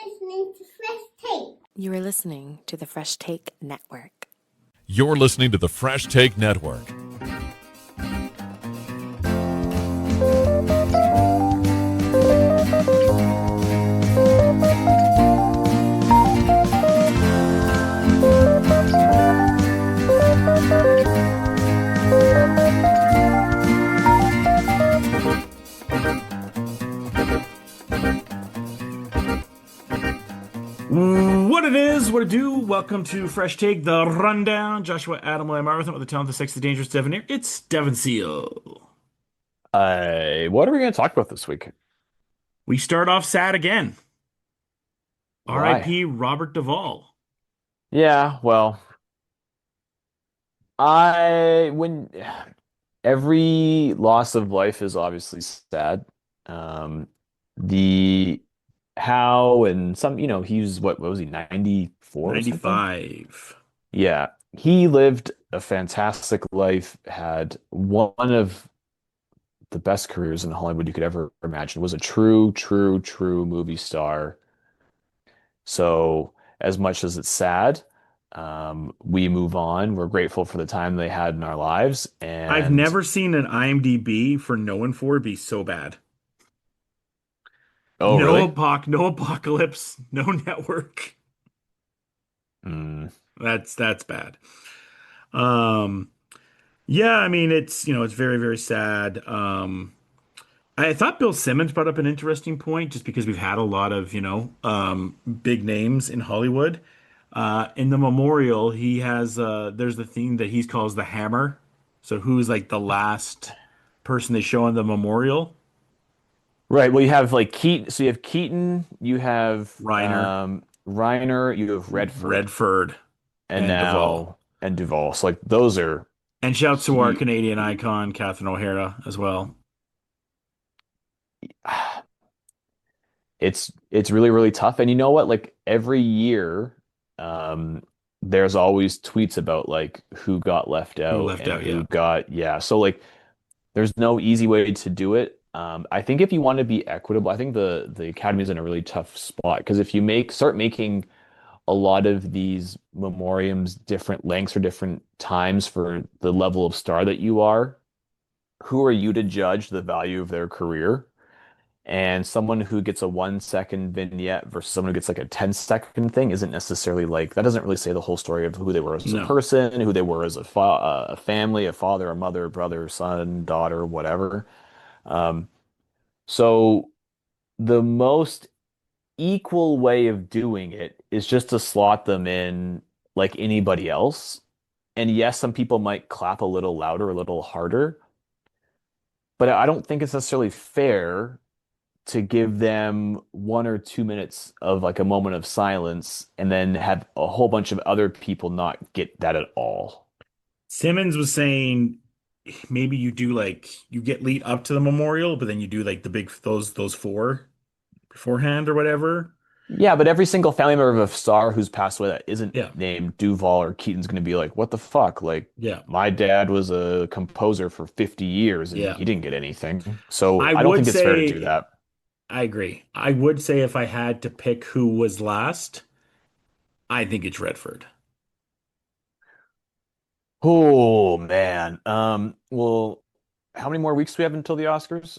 listening to Fresh Tape. You are listening to the Fresh Take Network. You're listening to the Fresh Take Network. What it is, what it do, welcome to Fresh Take, the rundown. Joshua, Adam, Lamar with the talent, the sexy, dangerous Devon here. It's Devon Seal. What are we going to talk about this week? We start off sad again. Why? R.I.P. Robert Duvall. Yeah, well, I when every loss of life is obviously sad. The how and some, he was what was he, 94 or something? 95. Yeah, he lived a fantastic life, had one of the best careers in Hollywood you could ever imagine. Was a true movie star. So, as much as it's sad, we move on. We're grateful for the time they had in our lives. I've And never seen an IMDb for No One For be so bad. oh, really? No apocalypse, no network. Mm, That's bad. Um, yeah, I mean it's very, very sad. I thought Bill Simmons brought up an interesting point just because we've had a lot of, big names in Hollywood. In the memorial, he has there's the thing that he calls the hammer. So who's like the last person they show in the memorial? right. Well, you have like Keaton. So you have Keaton, you have Reiner, Reiner, you have Redford, Redford, and and Duvall. Duvall. So like those are And shouts to our he. Canadian icon, Catherine O'Hara, as well. It's really tough. And you know what? Like every year, um, there's always tweets about like who got left Who out left and out? Yeah. who got, yeah. So like there's no easy way to do it. I think if you want to be equitable, I think the Academy is in a really tough spot because if you start making a lot of these memoriams different lengths or different times for the level of star that you are, who are you to judge the value of their career? And someone who gets a 1 second vignette versus someone who gets like a 10-second thing isn't necessarily like that doesn't really say the whole story of who they were as a No. person, who they were as a family, a father, a mother, brother, son, daughter, whatever. Um, so the most equal way of doing it is just to slot them in like anybody else. And yes, some people might clap a little louder, a little harder, but I don't think it's necessarily fair to give them 1 or 2 minutes of like a moment of silence and then have a whole bunch of other people not get that at all. Simmons was saying maybe you do like you get lead up to the memorial, but then you do like the big those four beforehand or whatever. Yeah, but every single family member of a star who's passed away that isn't Yeah. named Duvall or Keaton's going to be like, what the fuck? Like, Yeah. my dad was a composer for 50 years and Yeah. he didn't get anything. So I I don't would think it's fair to do say that. I agree. I would say if I had to pick who was last, I think it's Redford. Oh, man. Well, how many more weeks do we have until the Oscars?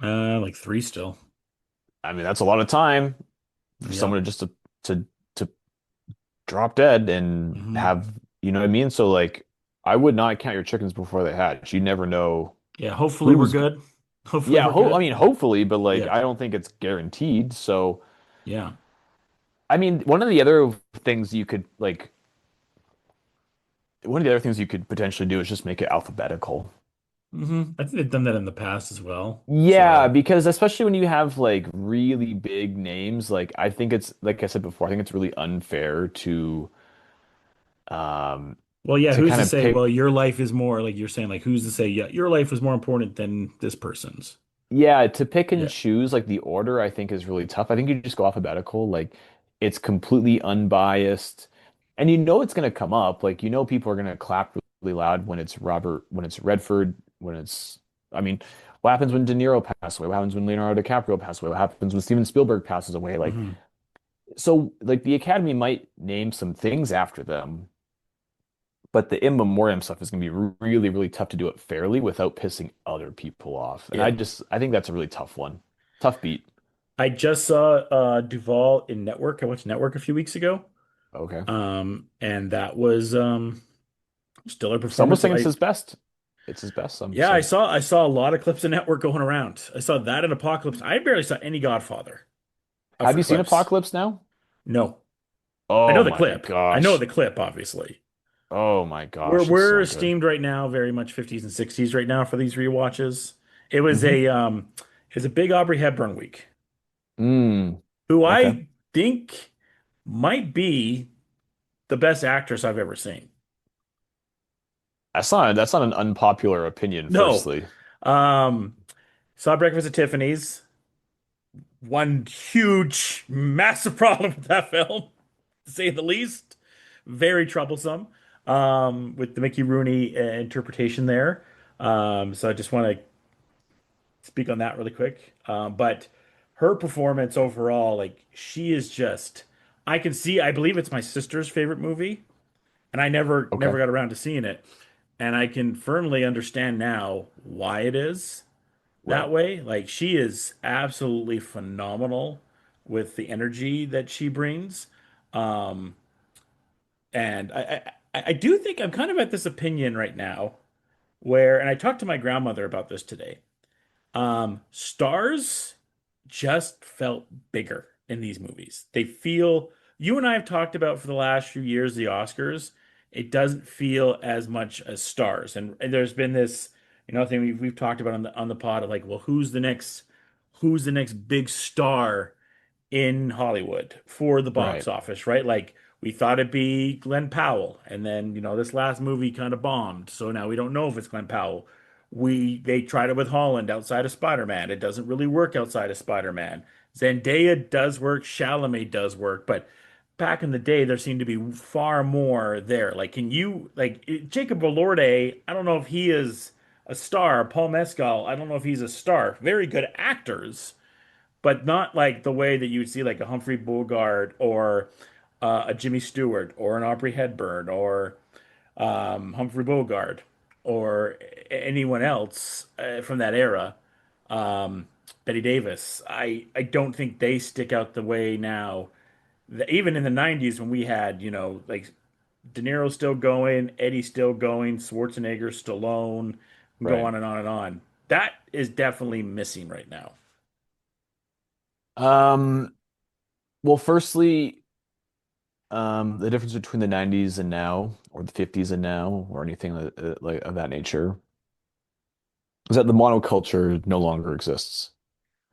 Like three still. I mean, that's a lot of time for Yeah. someone to drop dead and Hmm. have, you know what I mean? So like I would not count your chickens before they hatch. You never know Yeah. Hopefully we're who's good. Hopefully yeah, we're I good. mean hopefully, but like Yeah. I don't think it's guaranteed. So Yeah. I mean one of the other things you could potentially do is just make it alphabetical. I think they've done that in the past as well. Yeah, So because especially when you have like really big names, like I think it's like I said before, I think it's really unfair um well, yeah, to who's kind to of say, well, pick. your life is more like you're saying, like, who's to say, yeah, your life is more important than this person's? Yeah, to pick and Yeah. choose like the order I think is really tough. I think you just go alphabetical, like it's completely unbiased. And you know it's gonna come up. Like you know people are gonna clap really loud when it's Robert, when it's Redford, when it's I mean, what happens when De Niro passes away? What happens when Leonardo DiCaprio passes away? What happens when Steven Spielberg passes away? Like Hmm. So like the Academy might name some things after them, but the in memoriam stuff is going to be really, really tough to do it fairly without pissing other people off. And Yeah. I think that's a really tough one. Tough beat. I just saw Duvall in Network. I went to Network a few weeks ago. Okay. And that was stellar Some would performance. think it's his best. It's his best, some would Yeah, say. I saw a lot of clips of Network going around. I saw that in Apocalypse. I barely saw any Godfather Have for you seen clips. Apocalypse Now? No. I know Oh the my clip. I know gosh. the clip, obviously. Oh my We're gosh, it's we're so good. esteemed right now, very much 50s and 60s right now for these rewatches. It was Hmm. a big Aubrey Hepburn week, Mm. who Okay. I think might be the best actress I've ever seen. That's not an unpopular opinion, No. firstly. Um, saw Breakfast at Tiffany's. One huge, massive problem with that film, to say the least. Very troublesome with the Mickey Rooney interpretation there. So I just want to speak on that really quick. But her performance overall, like she is just, I can see, I believe it's my sister's favorite movie, and I never Okay. got around to seeing it. And I can firmly understand now why it is that Right. way. Like she is absolutely phenomenal with the energy that she brings. Um, and I do think I'm kind of at this opinion right now where, and I talked to my grandmother about this today. Stars just felt bigger in these movies. They feel, you and I have talked about for the last few years, the Oscars, it doesn't feel as much as stars. And there's been this, thing we've talked about on the pod of like, well, who's the next big star in Hollywood for the box Right. office, right? Like we thought it'd be Glenn Powell, and then this last movie kind of bombed, so now we don't know if it's Glenn Powell. They tried it with Holland outside of Spider-Man. It doesn't really work outside of Spider-Man. Zendaya does work, Chalamet does work, but back in the day there seemed to be far more there. Like can you like Jacob Elordi, I don't know if he is a star. Paul Mescal, I don't know if he's a star. Very good actors, but not like the way that you would see like a Humphrey Bogart or a Jimmy Stewart or an Aubrey Hepburn or Humphrey Bogart or anyone else from that era. Betty Davis. I don't think they stick out the way now. Even in the 90s when we had, like De Niro's still going, Eddie's still going, Schwarzenegger, Stallone, go Right. on and on and on. That is definitely missing right now. Um, well, firstly, the difference between the 90s and now, or the 50s and now, or anything like of that nature, is that the monoculture no longer exists.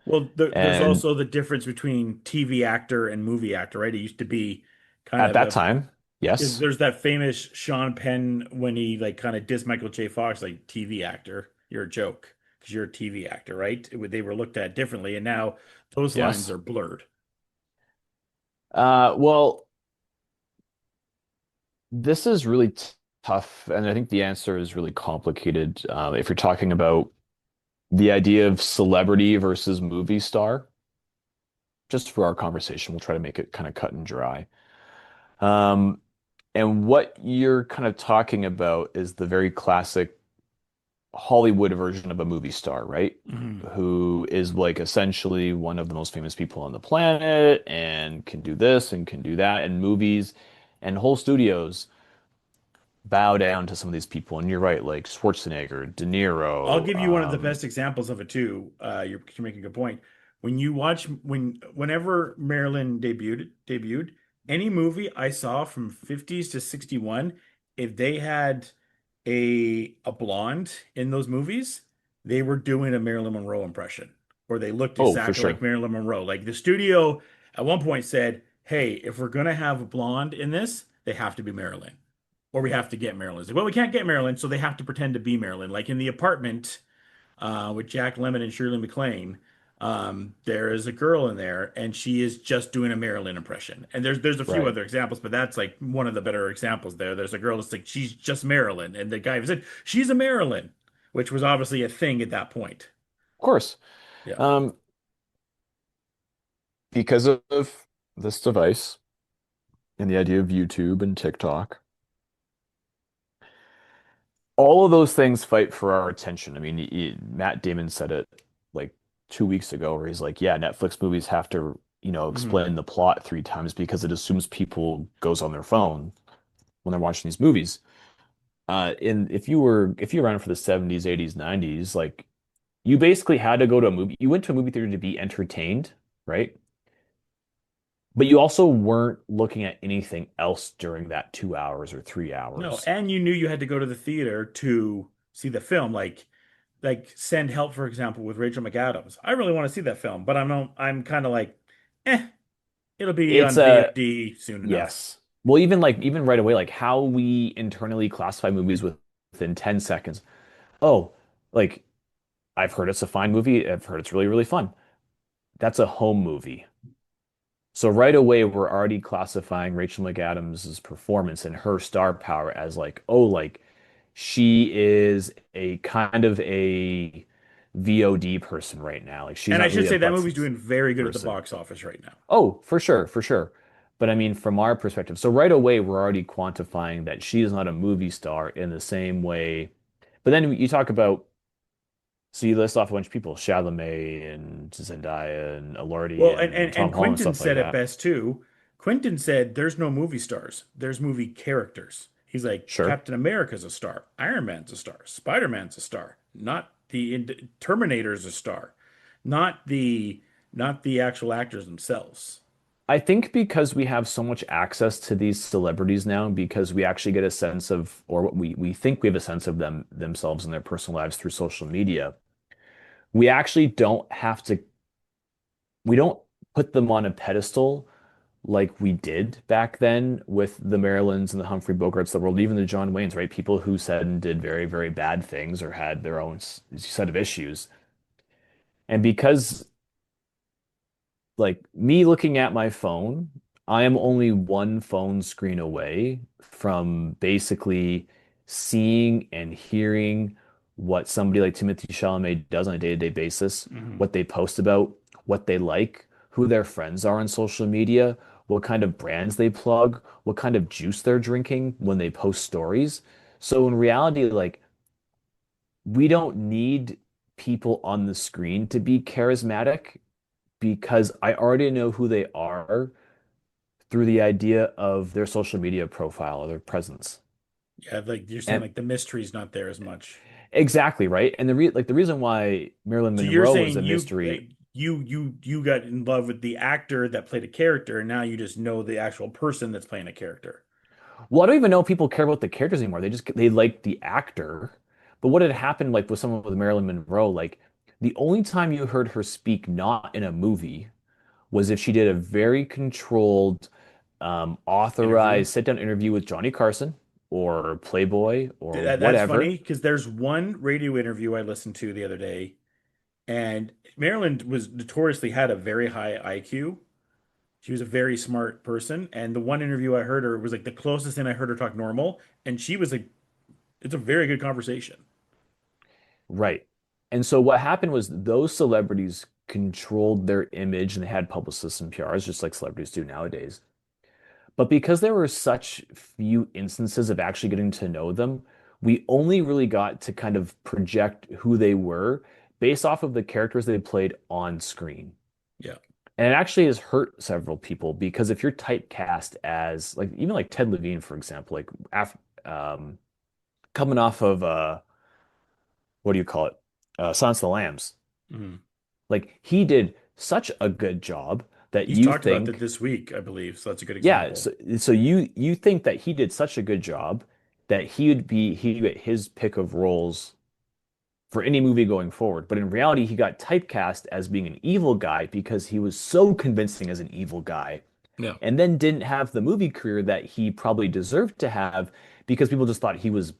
Well, there's And also the difference between TV actor and movie actor, right? It used to be kind at of that a, time, yes, there's that famous Sean Penn when he like kind of dissed Michael J. Fox, like TV actor, you're a joke because you're a TV actor, right? They were looked at differently, and now those lines yes. are blurred. Well, this is really tough, and I think the answer is really complicated. If you're talking about the idea of celebrity versus movie star, just for our conversation, we'll try to make it kind of cut and dry. Um, and what you're kind of talking about is the very classic Hollywood version of a movie star, right? Mhm. Who is like essentially one of the most famous people on the planet and can do this and can do that, and movies and whole studios bow down to some of these people. And you're right, like Schwarzenegger, De I'll Niro. give you one of the best examples of it too. You're making a good point. When you watch whenever Marilyn debuted, any movie I saw from 50s to 61, if they had a blonde in those movies, they were doing a Marilyn Monroe impression, or they looked Oh, for exactly like sure. Marilyn Monroe. Like the studio at one point said, "Hey, if we're gonna have a blonde in this, they have to be Marilyn." Or we have to get Marilyn. It's like, well, we can't get Marilyn, so they have to pretend to be Marilyn. Like in The Apartment with Jack Lemmon and Shirley MacLaine, there is a girl in there, and she is just doing a Marilyn impression. And there's a few Right. Of other examples, but that's like one of the better examples there. There's a girl that's like she's just Marilyn, and the guy said she's a Marilyn, which was obviously a thing at that point. course. Yeah. Um, because of this device and the idea of YouTube and TikTok, all of those things fight for our attention. I mean, Matt Damon said it like 2 weeks ago, where he's like, "Yeah, Netflix movies have to, Hmm. explain the plot 3 times because it assumes people goes on their phone when they're watching these movies." And if you were around for the 70s, 80s, 90s, like you basically had to go to a movie. You went to a movie theater to be entertained, right? But you also weren't looking at anything else during that 2 hours or three No, hours. and you knew you had to go to the theater to see the film, like Send Help, for example, with Rachel McAdams. I really want to see that film, but I'm kind of like, eh, it'll be It's on a VOD soon enough. Yes. Well, even right away, like how we internally classify movies within 10 seconds. Oh, like I've heard it's a fine movie. I've heard it's really, really fun. That's a home movie. So right away, we're already classifying Rachel McAdams' performance and her star power as like, oh, like she is a kind of a VOD person right now. Like she's And I not should really a say that butts movie's and doing very good at the person. box office right now. Oh, for sure, for sure. But I mean, from our perspective, so right away, we're already quantifying that she is not a movie star in the same way. But then you talk about, so you list off a bunch of people, Chalamet and Zendaya and Well, Elordi and, and and Tom and Holland, Quentin stuff like said it that. best too. Quentin said there's no movie stars. There's movie characters. He's like Sure. Captain America's a star, Iron Man's a star, Spider-Man's a star, not Terminator's a star, not the actual actors themselves. I think because we have so much access to these celebrities now, because we actually get a sense of, or what we think we have a sense of them themselves and their personal lives through social media, we actually don't have to, we don't put them on a pedestal like we did back then with the Marilyns and the Humphrey Bogarts of the world, even the John Waynes, right? People who said and did very, very bad things or had their own set of issues. And because like me looking at my phone, I am only one phone screen away from basically seeing and hearing what somebody like Timothy Chalamet does on a day-to-day basis, Hmm. what they post about, what they like, who their friends are on social media, what kind of brands they plug, what kind of juice they're drinking when they post stories. So in reality, like we don't need people on the screen to be charismatic because I already know who they are through the idea of their social media profile or their presence. Yeah, like you're saying, And like the mystery's not there as much. exactly, right? And the reason why Marilyn So you're Monroe was a saying mystery. you got in love with the actor that played a character, and now you just know the actual person that's playing a character. Well, I don't even know if people care about the characters anymore. They like the actor. But what had happened like with someone with Marilyn Monroe, like the only time you heard her speak not in a movie was if she did a very controlled, Interview. authorized sit-down interview with Johnny Carson or Playboy or That's whatever. funny because there's one radio interview I listened to the other day, and Marilyn was notoriously had a very high IQ. She was a very smart person, and the one interview I heard her was like the closest thing I heard her talk normal, and she was like, it's a very good conversation. Right. And so what happened was those celebrities controlled their image and they had publicists and PRs just like celebrities do nowadays. But because there were such few instances of actually getting to know them, we only really got to kind of project who they were based off of the characters they played on screen. Yeah. And it actually has hurt several people because if you're typecast as like even like Ted Levine, for example, like um, coming off of what do you call it? Silence of the Lambs. Mhm. Like he did such a good job that He's you talked about that think, this week, I believe. So that's a good yeah, example. so you think that he did such a good job that he'd get his pick of roles for any movie going forward. But in reality, he got typecast as being an evil guy because he was so convincing as an evil guy, Yeah. and then didn't have the movie career that he probably deserved to have because people just thought he was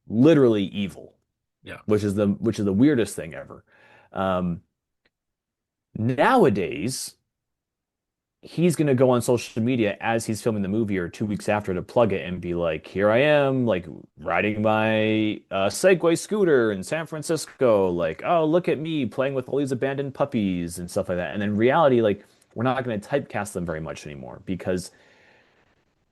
literally evil, Yeah. which is the weirdest thing ever. Um, Nowadays, he's going to go on social media as he's filming the movie or 2 weeks after to plug it and be like, here I am, like riding my Segway scooter in San Francisco. Like, oh, look at me playing with all these abandoned puppies and stuff like that. And in reality, like, we're not going to typecast them very much anymore because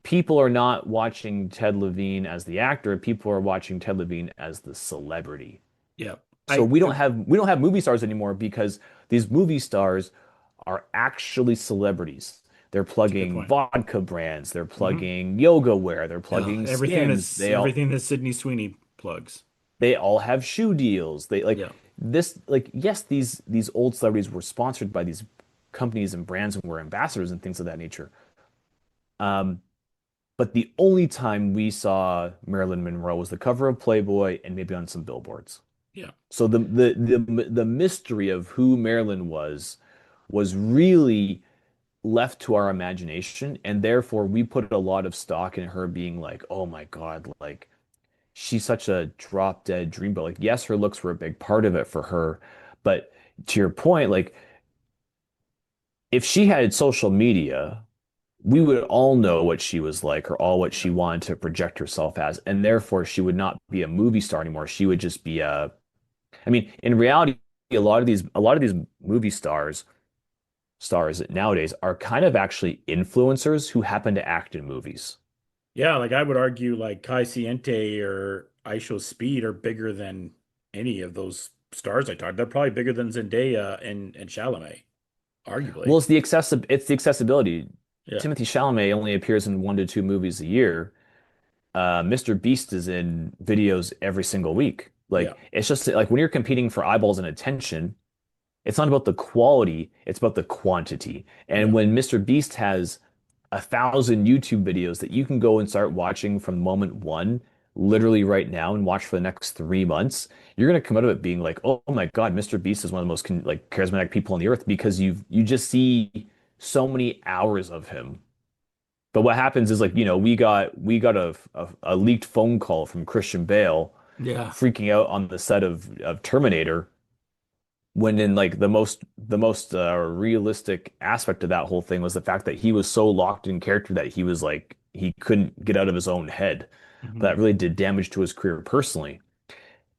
people are not watching Ted Levine as the actor. People are watching Ted Levine as the celebrity. Yeah. So I we don't have movie stars anymore because these movie stars are actually celebrities. They're That's a good plugging point. vodka brands, they're Hmm. plugging yoga wear, they're Yeah, plugging Skims. everything that Sydney Sweeney plugs. They all have shoe deals. They like Yeah. this like yes, these old celebrities were sponsored by these companies and brands and were ambassadors and things of that nature. Um, but the only time we saw Marilyn Monroe was the cover of Playboy and maybe on some billboards. Yeah. So the mystery of who Marilyn was really left to our imagination, and therefore we put a lot of stock in her being like, oh my God, like she's such a drop dead dreamboat. Like, yes, her looks were a big part of it for her, but to your point, like if she had social media, we would all know what she was like or all what Yeah. she wanted to project herself as, and therefore she would not be a movie star anymore. She would just be a I mean, in reality, a lot of these movie stars nowadays are kind of actually influencers who happen to act in movies. Yeah, like I would argue like Kai Siente or Aisho Speed are bigger than any of those stars I talked. They're probably bigger than Zendaya and Chalamet, Well, arguably. it's the accessibility. Yeah. Timothy Chalamet only appears in 1 to 2 movies a year. Mr. Beast is in videos every single week. Yeah. Like it's just like when you're competing for eyeballs and attention, it's not about the quality, it's about the quantity. And Yeah. when Mr. Beast has 1,000 YouTube videos that you can go and start watching from moment one, literally right now, and watch for the next 3 months, you're gonna come out of it being like, oh my God, Mr. Beast is one of the most like charismatic people on the earth because you just see so many hours of him. But what happens is like, we got a leaked phone call from Christian Bale Yeah. freaking out on the set of Terminator when in like the most realistic aspect of that whole thing was the fact that he was so locked in character that he was like he couldn't get out of his own head. That Hmm. really did damage to his career personally.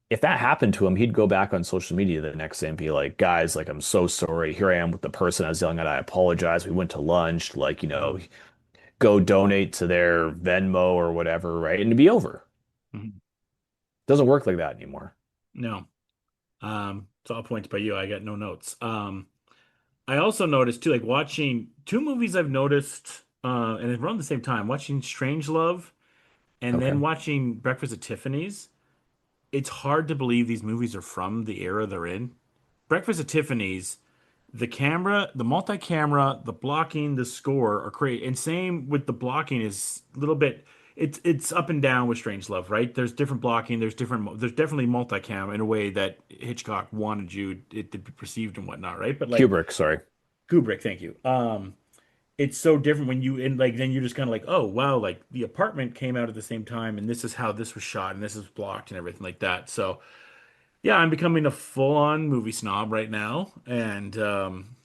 If that happened to him, he'd go back on social media the next day and be like, guys, like I'm so sorry. Here I am with the person I was yelling at. I apologize. We went to lunch, like, Hmm. go donate to their Venmo or whatever, right? And it'd be over. Hmm. Doesn't work like that anymore. No. It's all points by you. I got no notes. I also noticed too, like watching two movies I've noticed, and it's around the same time, watching Strangelove and Okay. then watching Breakfast at Tiffany's. It's hard to believe these movies are from the era they're in. Breakfast at Tiffany's, the camera, the multi-camera, the blocking, the score are great. And same with the blocking is a little bit it's up and down with Strangelove, right? There's different blocking, there's definitely multi-cam in a way that Hitchcock wanted it to be perceived and whatnot, right? But like Kubrick, sorry. Kubrick, thank you. It's so different when you and like then you're just kind of like, oh wow, like the apartment came out at the same time and this is how this was shot and this is blocked and everything like that. So yeah, I'm becoming a full-on movie snob right now, and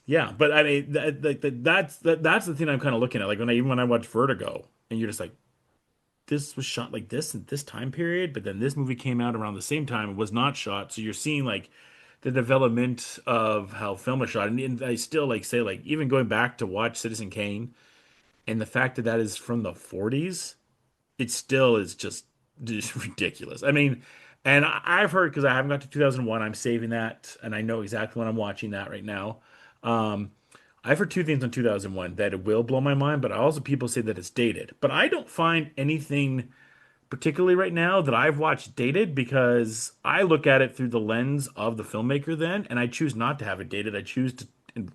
yeah, but I mean, that's the thing I'm kind of looking at. Like when I watch Vertigo, and you're just like, this was shot like this in this time period, but then this movie came out around the same time. It was not shot, so you're seeing like the development of how film is shot, and I still like say like even going back to watch Citizen Kane, and the fact that that is from the 40s it still is just ridiculous. I mean, and I've heard because I haven't got to 2001, I'm saving that, and I know exactly when I'm watching that right now. Um, I've heard two things on 2001 that it will blow my mind, but also people say that it's dated. But I don't find anything particularly right now that I've watched dated because I look at it through the lens of the filmmaker then, and I choose not to have it dated. I choose to in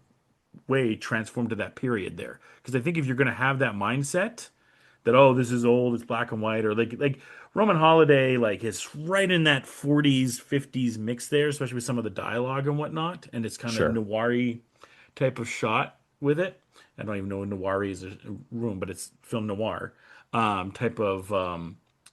way transform to that period there because I think if you're going to have that mindset that oh this is old it's black and white or like Roman Holiday like it's right in that 40s 50s mix there especially with some of the dialogue and whatnot and it's kind of Sure. noir type of shot with it. I don't even know what noir is a room but it's film noir type of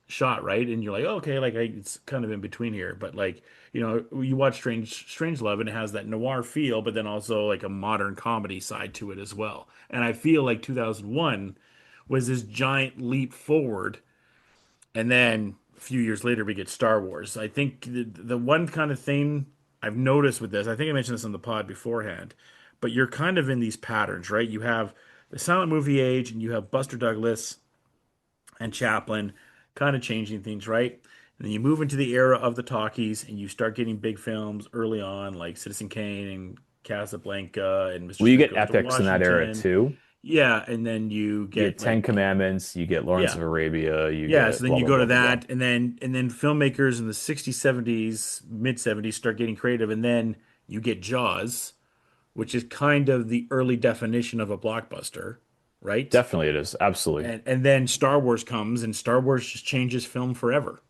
shot right and you're like oh, okay like it's kind of in between here but like you watch Strange Love and it has that noir feel but then also like a modern comedy side to it as well and I feel like 2001 was this giant leap forward. And then a few years later, we get Star Wars. I think the one kind of thing I've noticed with this, I think I mentioned this on the pod beforehand, but you're kind of in these patterns, right? You have the silent movie age, and you have Buster Douglas and Chaplin kind of changing things, right? And then you move into the era of the talkies, and you start getting big films early on, like Citizen Kane and Casablanca and Mr. Well, you Smith get Goes to epics in that era Washington. too. Yeah, and then you You get get Ten like Commandments, you get Lawrence yeah, of Arabia, you yeah. So get then blah you blah go to blah blah blah. that, and then filmmakers in the 60s, 70s, mid 70s start getting creative, and then you get Jaws, which is kind of the early definition of a blockbuster, right? Definitely it is. Absolutely. And then Star Wars comes, and Star Wars just changes film forever.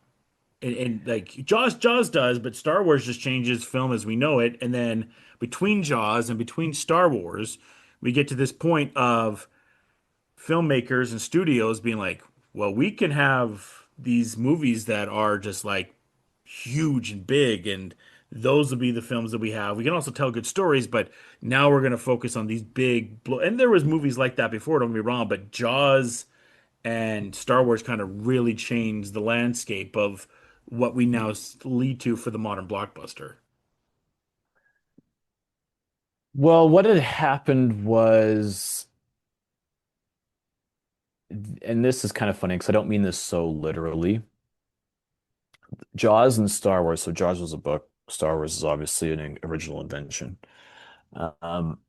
And like Jaws does, but Star Wars just changes film as we know it. And then between Jaws and between Star Wars, we get to this point of filmmakers and studios being like, well, we can have these movies that are just like huge and big, and those will be the films that we have. We can also tell good stories, but now we're going to focus on these big and there was movies like that before, don't get me wrong, but Jaws and Star Wars kind of really changed the landscape of what we now lead to for the modern blockbuster. Well, what had happened was, and this is kind of funny because I don't mean this so literally. Jaws and Star Wars. So Jaws was a book. Star Wars is obviously an original invention. Um,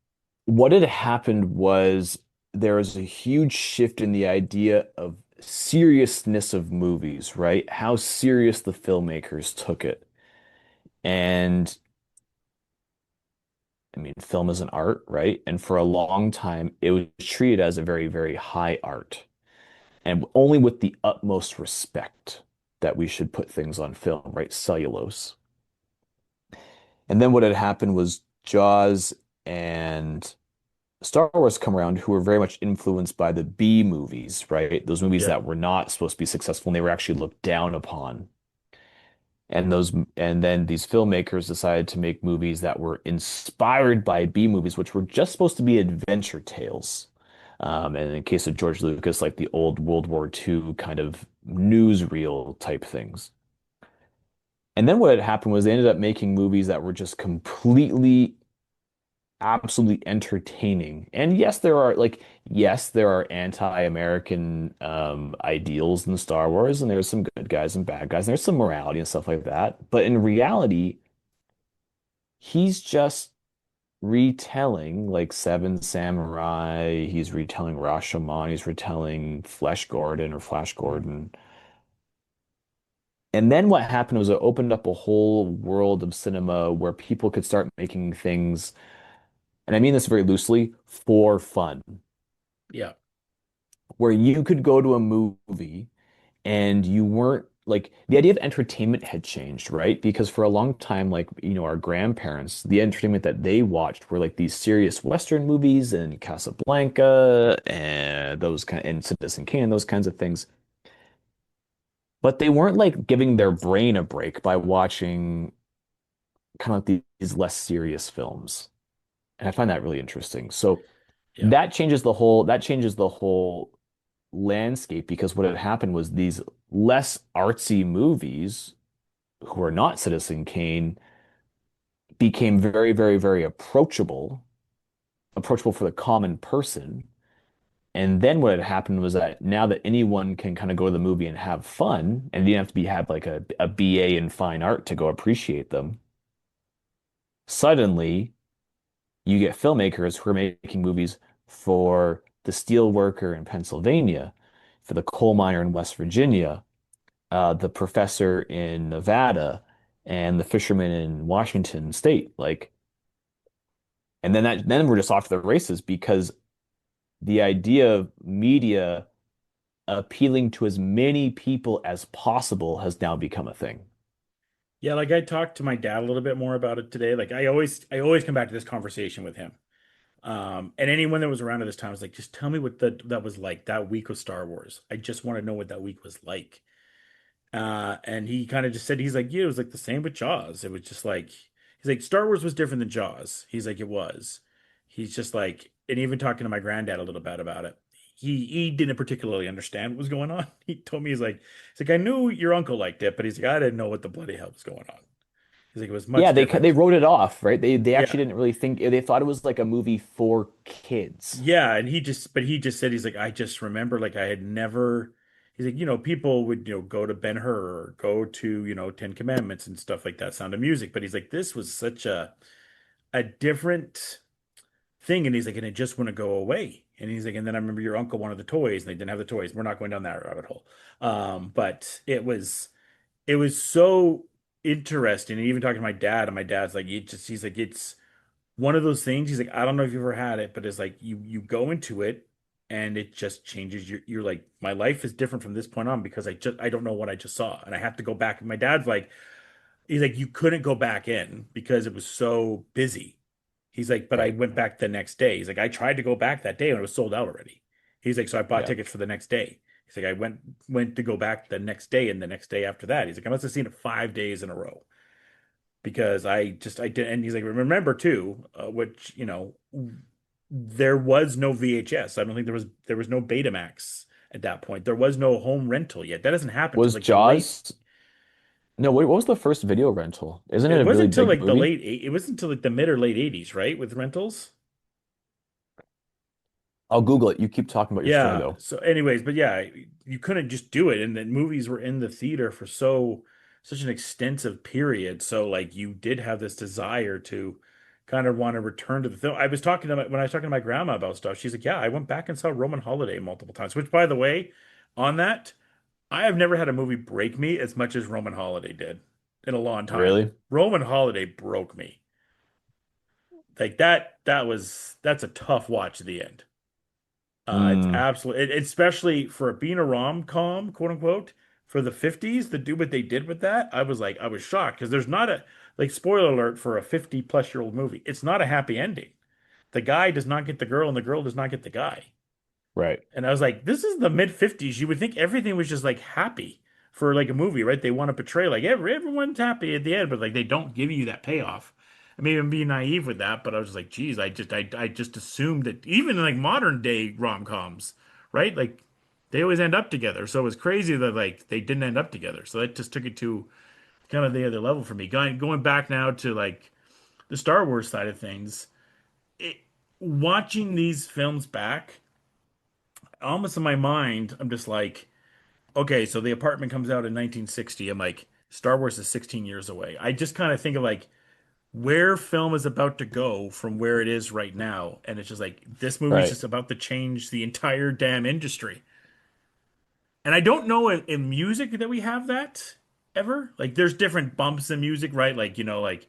what had happened was there was a huge shift in the idea of seriousness of movies, right? How serious the filmmakers took it. And I mean, film is an art, right? And for a long time, it was treated as a very, very high art, and only with the utmost respect that we should put things on film, right? Cellulose. And then what had happened was Jaws and Star Wars come around, who were very much influenced by the B movies, right? Those movies Yeah. that were not supposed to be successful and they were actually looked down upon. And then these filmmakers decided to make movies that were inspired by B movies, which were just supposed to be adventure tales. And in the case of George Lucas, like the old World War II kind of newsreel type things. And then what had happened was they ended up making movies that were just completely, absolutely entertaining. And yes, there are anti-American ideals in Star Wars, and there's some good guys and bad guys, and there's some morality and stuff like that. But in reality, he's just retelling like Seven Samurai, he's retelling Rashomon, he's retelling Flash Gordon. And then what happened was it opened up a whole world of cinema where people could start making things, and I mean this very loosely, for fun, Yeah. where you could go to a movie and you weren't like the idea of entertainment had changed, right? Because for a long time, like, our grandparents, the entertainment that they watched were like these serious Western movies and Casablanca and and Citizen Kane, those kinds of things. But they weren't like giving their brain a break by watching kind of like these less serious films. And I find that really interesting. So Yeah. that changes the whole landscape, because what had happened was these less artsy movies who are not Citizen Kane became very, very, very approachable for the common person. And then what had happened was that now that anyone can kind of go to the movie and have fun, and you didn't have to have like a BA in fine art to go appreciate them, suddenly you get filmmakers who are making movies for the steel worker in Pennsylvania, for the coal miner in West Virginia, the professor in Nevada, and the fisherman in Washington State. Like, and then we're just off to the races, because the idea of media appealing to as many people as possible has now become a thing. Yeah, like I talked to my dad a little bit more about it today. Like I always come back to this conversation with him. And anyone that was around at this time was like, just tell me what that was like that week of Star Wars. I just want to know what that week was like. And he kind of just said, he's like, yeah, it was like the same with Jaws. It was just like, he's like, Star Wars was different than Jaws. He's like, it was. He's just like, and even talking to my granddad a little bit about it, he didn't particularly understand what was going on. He told me, he's like, I knew your uncle liked it, but he's like, I didn't know what the bloody hell was going on. He's like, it was Yeah, much they different. wrote it off, right? They Yeah. actually didn't really think they thought it was like a movie for kids. Yeah, and but he just said, he's like, I just remember like I had never, he's like, people would, go to Ben-Hur or go to, Ten Commandments and stuff like that, Sound of Music. But he's like, this was such a different thing. And he's like, and it just wouldn't go away. And he's like, and then I remember your uncle wanted the toys and they didn't have the toys. We're not going down that rabbit hole. But it was so interesting. And even talking to my dad, and my dad's like, he's like, it's one of those things. He's like, I don't know if you've ever had it, but it's like you go into it and it just changes. You're like, my life is different from this point on because I don't know what I just saw. And I have to go back. And my dad's like, he's like, you couldn't go back in because it was so busy. He's like, but I Right. went back the next day. He's like, I tried to go back that day and it was sold out already. He's like, so I bought Yeah. tickets for the next day. He's like, I went to go back the next day and the next day after that. He's like, I must have seen it 5 days in a row because I did. And he's like, remember too, which there was no VHS. I don't think there was no Betamax at that point. There was no home rental yet. That doesn't happen till Was like the late. Jaws? No, what was the first video rental? Isn't it It a wasn't really until big like the movie? late. It wasn't until like the mid or late '80s, right, with rentals. I'll Google it. You keep talking about your story Yeah. though. So, anyways, but yeah, you couldn't just do it, and then movies were in the theater for such an extensive period. So, like, you did have this desire to kind of want to return to the film. When I was talking to my grandma about stuff. She's like, "Yeah, I went back and saw Roman Holiday multiple times." Which, by the way, on that, I have never had a movie break me as much as Roman Holiday did in a long time. Really? Roman Holiday broke me like that. That's a tough watch at the end. It's Mm, absolutely, especially for it being a rom-com, quote unquote, for the 50s, to do what they did with that, I was shocked because there's not a, like, spoiler alert for a 50 plus year old movie. It's not a happy ending. The guy does not get the girl and the girl does not get the guy. right. And I was like, this is the mid 50s. You would think everything was just like happy for like a movie, right? They want to portray like everyone's happy at the end, but like they don't give you that payoff. I mean, I'm being naive with that, but I was just like, geez, I just assumed that even in like modern day rom-coms, right? Like they always end up together. So it was crazy that like they didn't end up together. So that just took it to kind of the other level for me. Going back now to like the Star Wars side of things, it, watching these films back, almost in my mind, I'm just like, okay, so the apartment comes out in 1960. I'm like, Star Wars is 16 years away. I just kind of think of like where film is about to go from where it is right now. And it's just like, this movie's Right. just about to change the entire damn industry. And I don't know in music that we have that ever. Like, there's different bumps in music, right? Like, like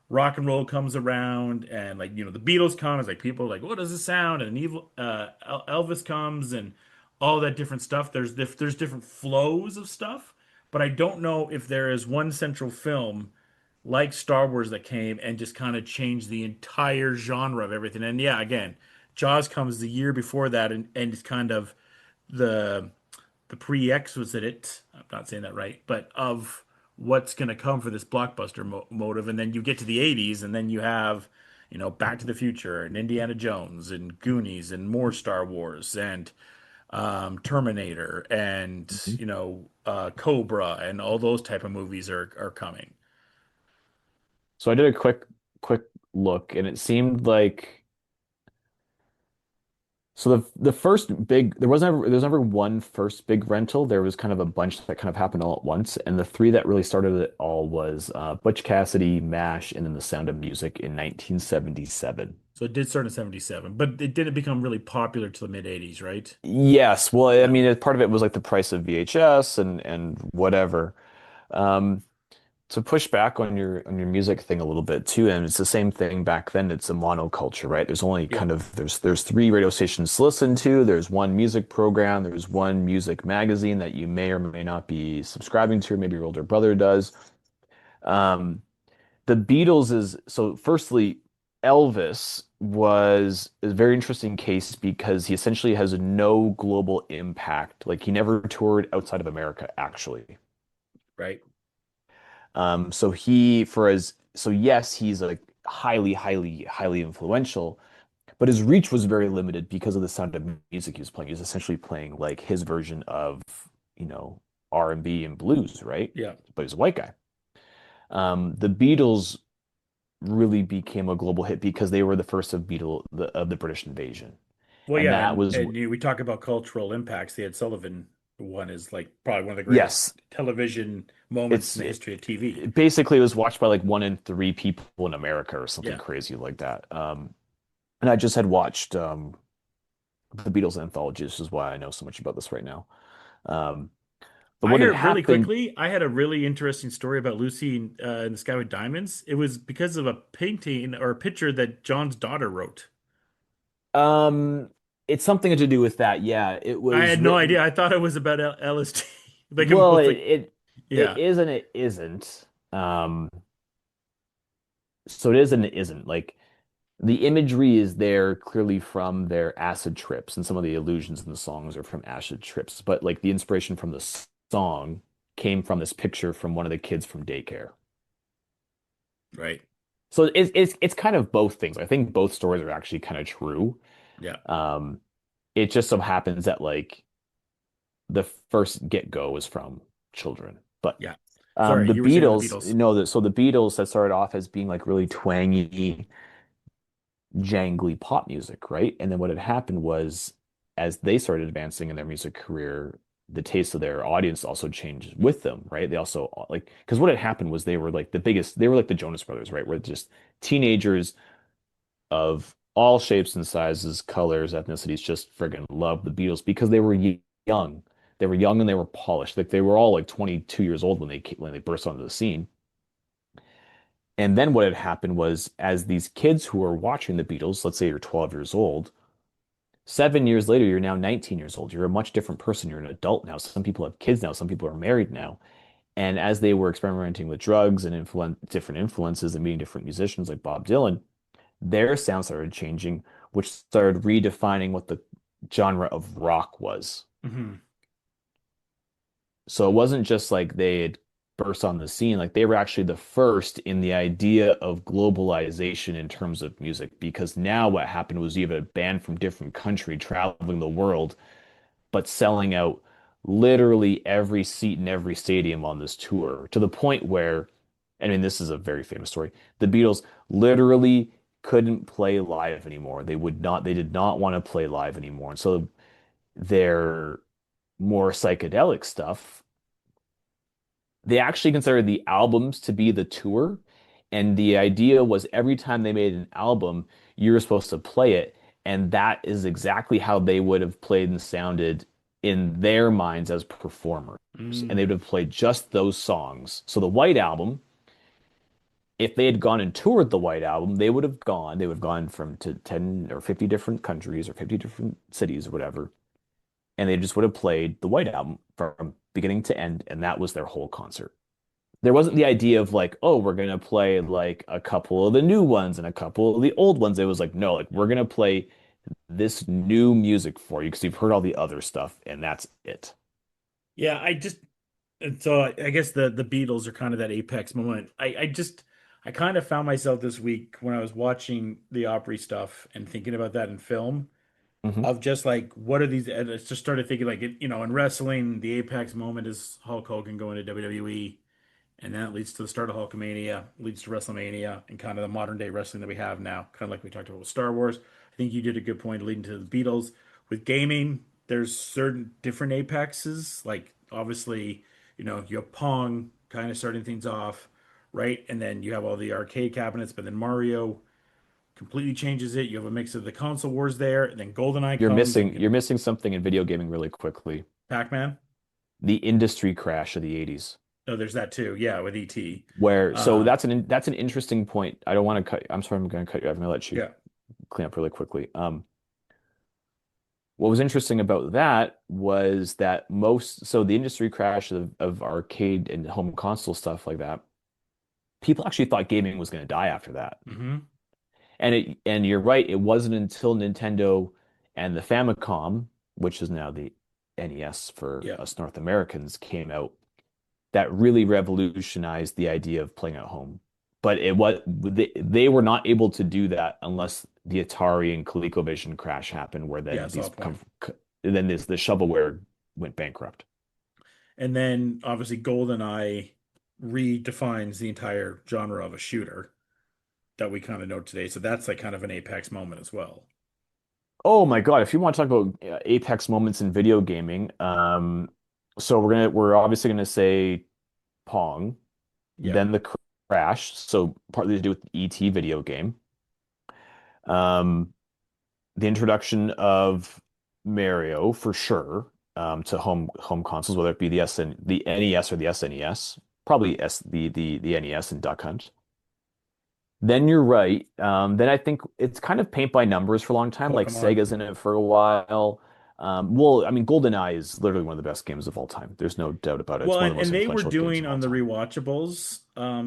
rock and roll comes around, and like, the Beatles come. It's like people are like, what does this sound? And Elvis comes, and all that different stuff. There's different flows of stuff, but I don't know if there is one central film like Star Wars that came and just kind of changed the entire genre of everything. And yeah, again, Jaws comes the year before that, and it's kind of the the prerequisite, I'm not saying that right, but of what's going to come for this blockbuster motive. And then you get to the 80s, and then you have, Back to the Future and Indiana Jones and Goonies and more Star Wars and Terminator and, Mhm. Cobra and all those type of movies are coming. So I did a quick look, and it seemed like so the first big there was never one first big rental. There was kind of a bunch that kind of happened all at once, and the three that really started it all was Butch Cassidy, MASH, and then The Sound of Music in 1977. So it did start in 77, but it didn't become really popular till the mid 80s, right? Yes, well, I Yeah. mean, part of it was like the price of VHS and whatever. Um, to push back on your music thing a little bit too, and it's the same thing back then. It's a monoculture, right? There's only Yeah. kind of there's three radio stations to listen to. There's one music program. There's one music magazine that you may or may not be subscribing to, or maybe your older brother does. Um, the Beatles is so. Firstly, Elvis was a very interesting case because he essentially has no global impact. Like he never toured outside of America, actually. Right. So he, for as, so yes, he's like highly influential, but his reach was very limited because of the sound of music he was playing. He was essentially playing like his version of, you know, R&B and blues, right? Yeah. But he's a white guy. The Beatles really became a global hit because they were the first of the British invasion. Well, And yeah, that was we talk about cultural impacts. The Ed Sullivan one is like probably one of the greatest yes, television moments in it's the history of TV. basically it was watched by like 1 in 3 people in America or something Yeah, crazy like that. And I just had watched the Beatles anthology. This is why I know so much about this right now. Um, but I what had heard really happened, quickly. I had a really interesting story about Lucy in the Sky with Diamonds. It was because of a painting or a picture that John's daughter wrote. um, it's something to do with that. Yeah, it I was had no written. idea. I thought it was about LSD. Like it Well, was it like, it, it yeah, is and it isn't. Um, so it is and it isn't. Like the imagery is there clearly from their acid trips, and some of the illusions in the songs are from acid trips. But like the inspiration from the song came from this picture from one of the kids from daycare. right. So it's kind of both things. I think both stories are actually kind of true. Yeah, Um, it just so happens that like the first get-go is from children. But yeah. Sorry, the you were saying about the Beatles, Beatles. so the Beatles that started off as being like really twangy, jangly pop music, right? And then what had happened was as they started advancing in their music career, the taste of their audience also changed with them, right? They also like because what had happened was they were like they were like the Jonas Brothers, right? Where just teenagers of all shapes and sizes, colors, ethnicities just friggin' loved the Beatles because they were young. They were young and they were polished. Like they were all like 22 years old when they burst onto the scene. And then what had happened was as these kids who were watching the Beatles, let's say you're 12 years old, 7 years later, you're now 19 years old. You're a much different person. You're an adult now. Some people have kids now. Some people are married now. And as they were experimenting with drugs and different influences and meeting different musicians like Bob Dylan, their sound started changing, which started redefining what the genre of rock was. Hmm. So it wasn't just like they had burst on the scene, like they were actually the first in the idea of globalization in terms of music. Because now what happened was you have a band from different country traveling the world, but selling out literally every seat in every stadium on this tour to the point where, I mean, this is a very famous story. The Beatles literally couldn't play live anymore. They did not want to play live anymore. And so their more psychedelic stuff, they actually considered the albums to be the tour. And the idea was every time they made an album, you were supposed to play it. And that is exactly how they would have played and sounded in their minds as performers. And they Mm. would have played just those songs. So the White Album, if they had gone and toured the White Album, they would have gone from to 10 or 50 different countries or 50 different cities or whatever. And they just would have played the White Album from beginning to end. And that was their whole concert. There wasn't the idea of like, oh, we're gonna play like a couple of the new ones and a couple of the old ones. It was like, no, like we're gonna play this new music for you because you've heard all the other stuff, and that's it. Yeah, and so I guess the Beatles are kind of that apex moment. I kind of found myself this week when I was watching the Opry stuff and thinking about that in film Hmm. of just like what are these and I just started thinking like in wrestling the apex moment is Hulk Hogan going to WWE. And that leads to the start of Hulkamania, leads to WrestleMania, and kind of the modern day wrestling that we have now, kind of like we talked about with Star Wars. I think you did a good point leading to the Beatles. With gaming, there's certain different apexes. Like obviously, you have Pong kind of starting things off, right? And then you have all the arcade cabinets, but then Mario completely changes it. You have a mix of the console wars there, and then GoldenEye comes and You're missing something in video gaming really quickly. Pac-Man. The industry crash of the 80s. Oh, there's that too. Yeah, with ET. Where so Um, that's an interesting point. I don't want to cut. I'm sorry, I'm going to cut you off. I'm going to let you yeah. clean up really quickly. What was interesting about that was that so the industry crash of arcade and home console stuff like that, people actually thought gaming was going to die after that. Hmm. And you're right, it wasn't until Nintendo and the Famicom, which is now the NES for Yeah. us North Americans, came out that really revolutionized the idea of playing at home. But they were not able to do that unless the Atari and ColecoVision crash happened, where Yeah, I then saw a point. the shovelware went bankrupt. And then obviously GoldenEye redefines the entire genre of a shooter that we kind of know today. So that's like kind of an apex moment as well. Oh my God, if you want to talk about apex moments in video gaming, so we're obviously gonna say Pong, Yeah. then the Crash, so partly to do with the ET video game. Um, the introduction of Mario for sure, to home consoles, whether it be the NES or the SNES, probably the NES and Duck Hunt. Then you're right. Then I think it's kind of paint by numbers for a long time. Like Pokemon. Sega's in it for a while. Well, I mean, GoldenEye is literally one of the best games of all time. There's no doubt about it. It's Well, one of the most and they were influential games doing of all on the time. rewatchables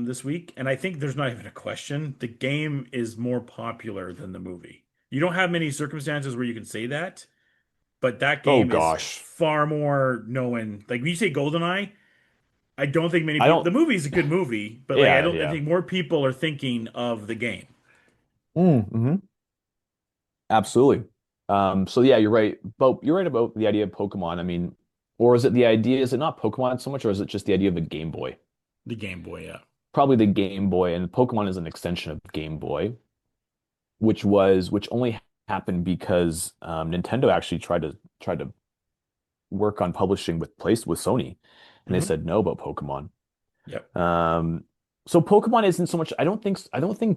this week, and I think there's not even a question. The game is more popular than the movie. You don't have many circumstances where you can say that, but that Oh game is gosh. far more known. Like when you say GoldenEye, I don't think many I people. don't. The movie is a good movie, but like I Yeah, don't. I yeah. think more people are thinking of the game, Mm-hmm. Absolutely. So yeah, you're right. But you're right about the idea of Pokemon. I mean, or is it the idea, is it not Pokemon so much, or is it just the idea of a Game Boy? the Game Boy. Yeah. Probably the Game Boy, and Pokemon is an extension of Game Boy, which only happened because Nintendo actually tried to work on publishing with Sony, and they Hmm. said no about Pokemon. Yep. Um, so Pokemon isn't so much. I don't think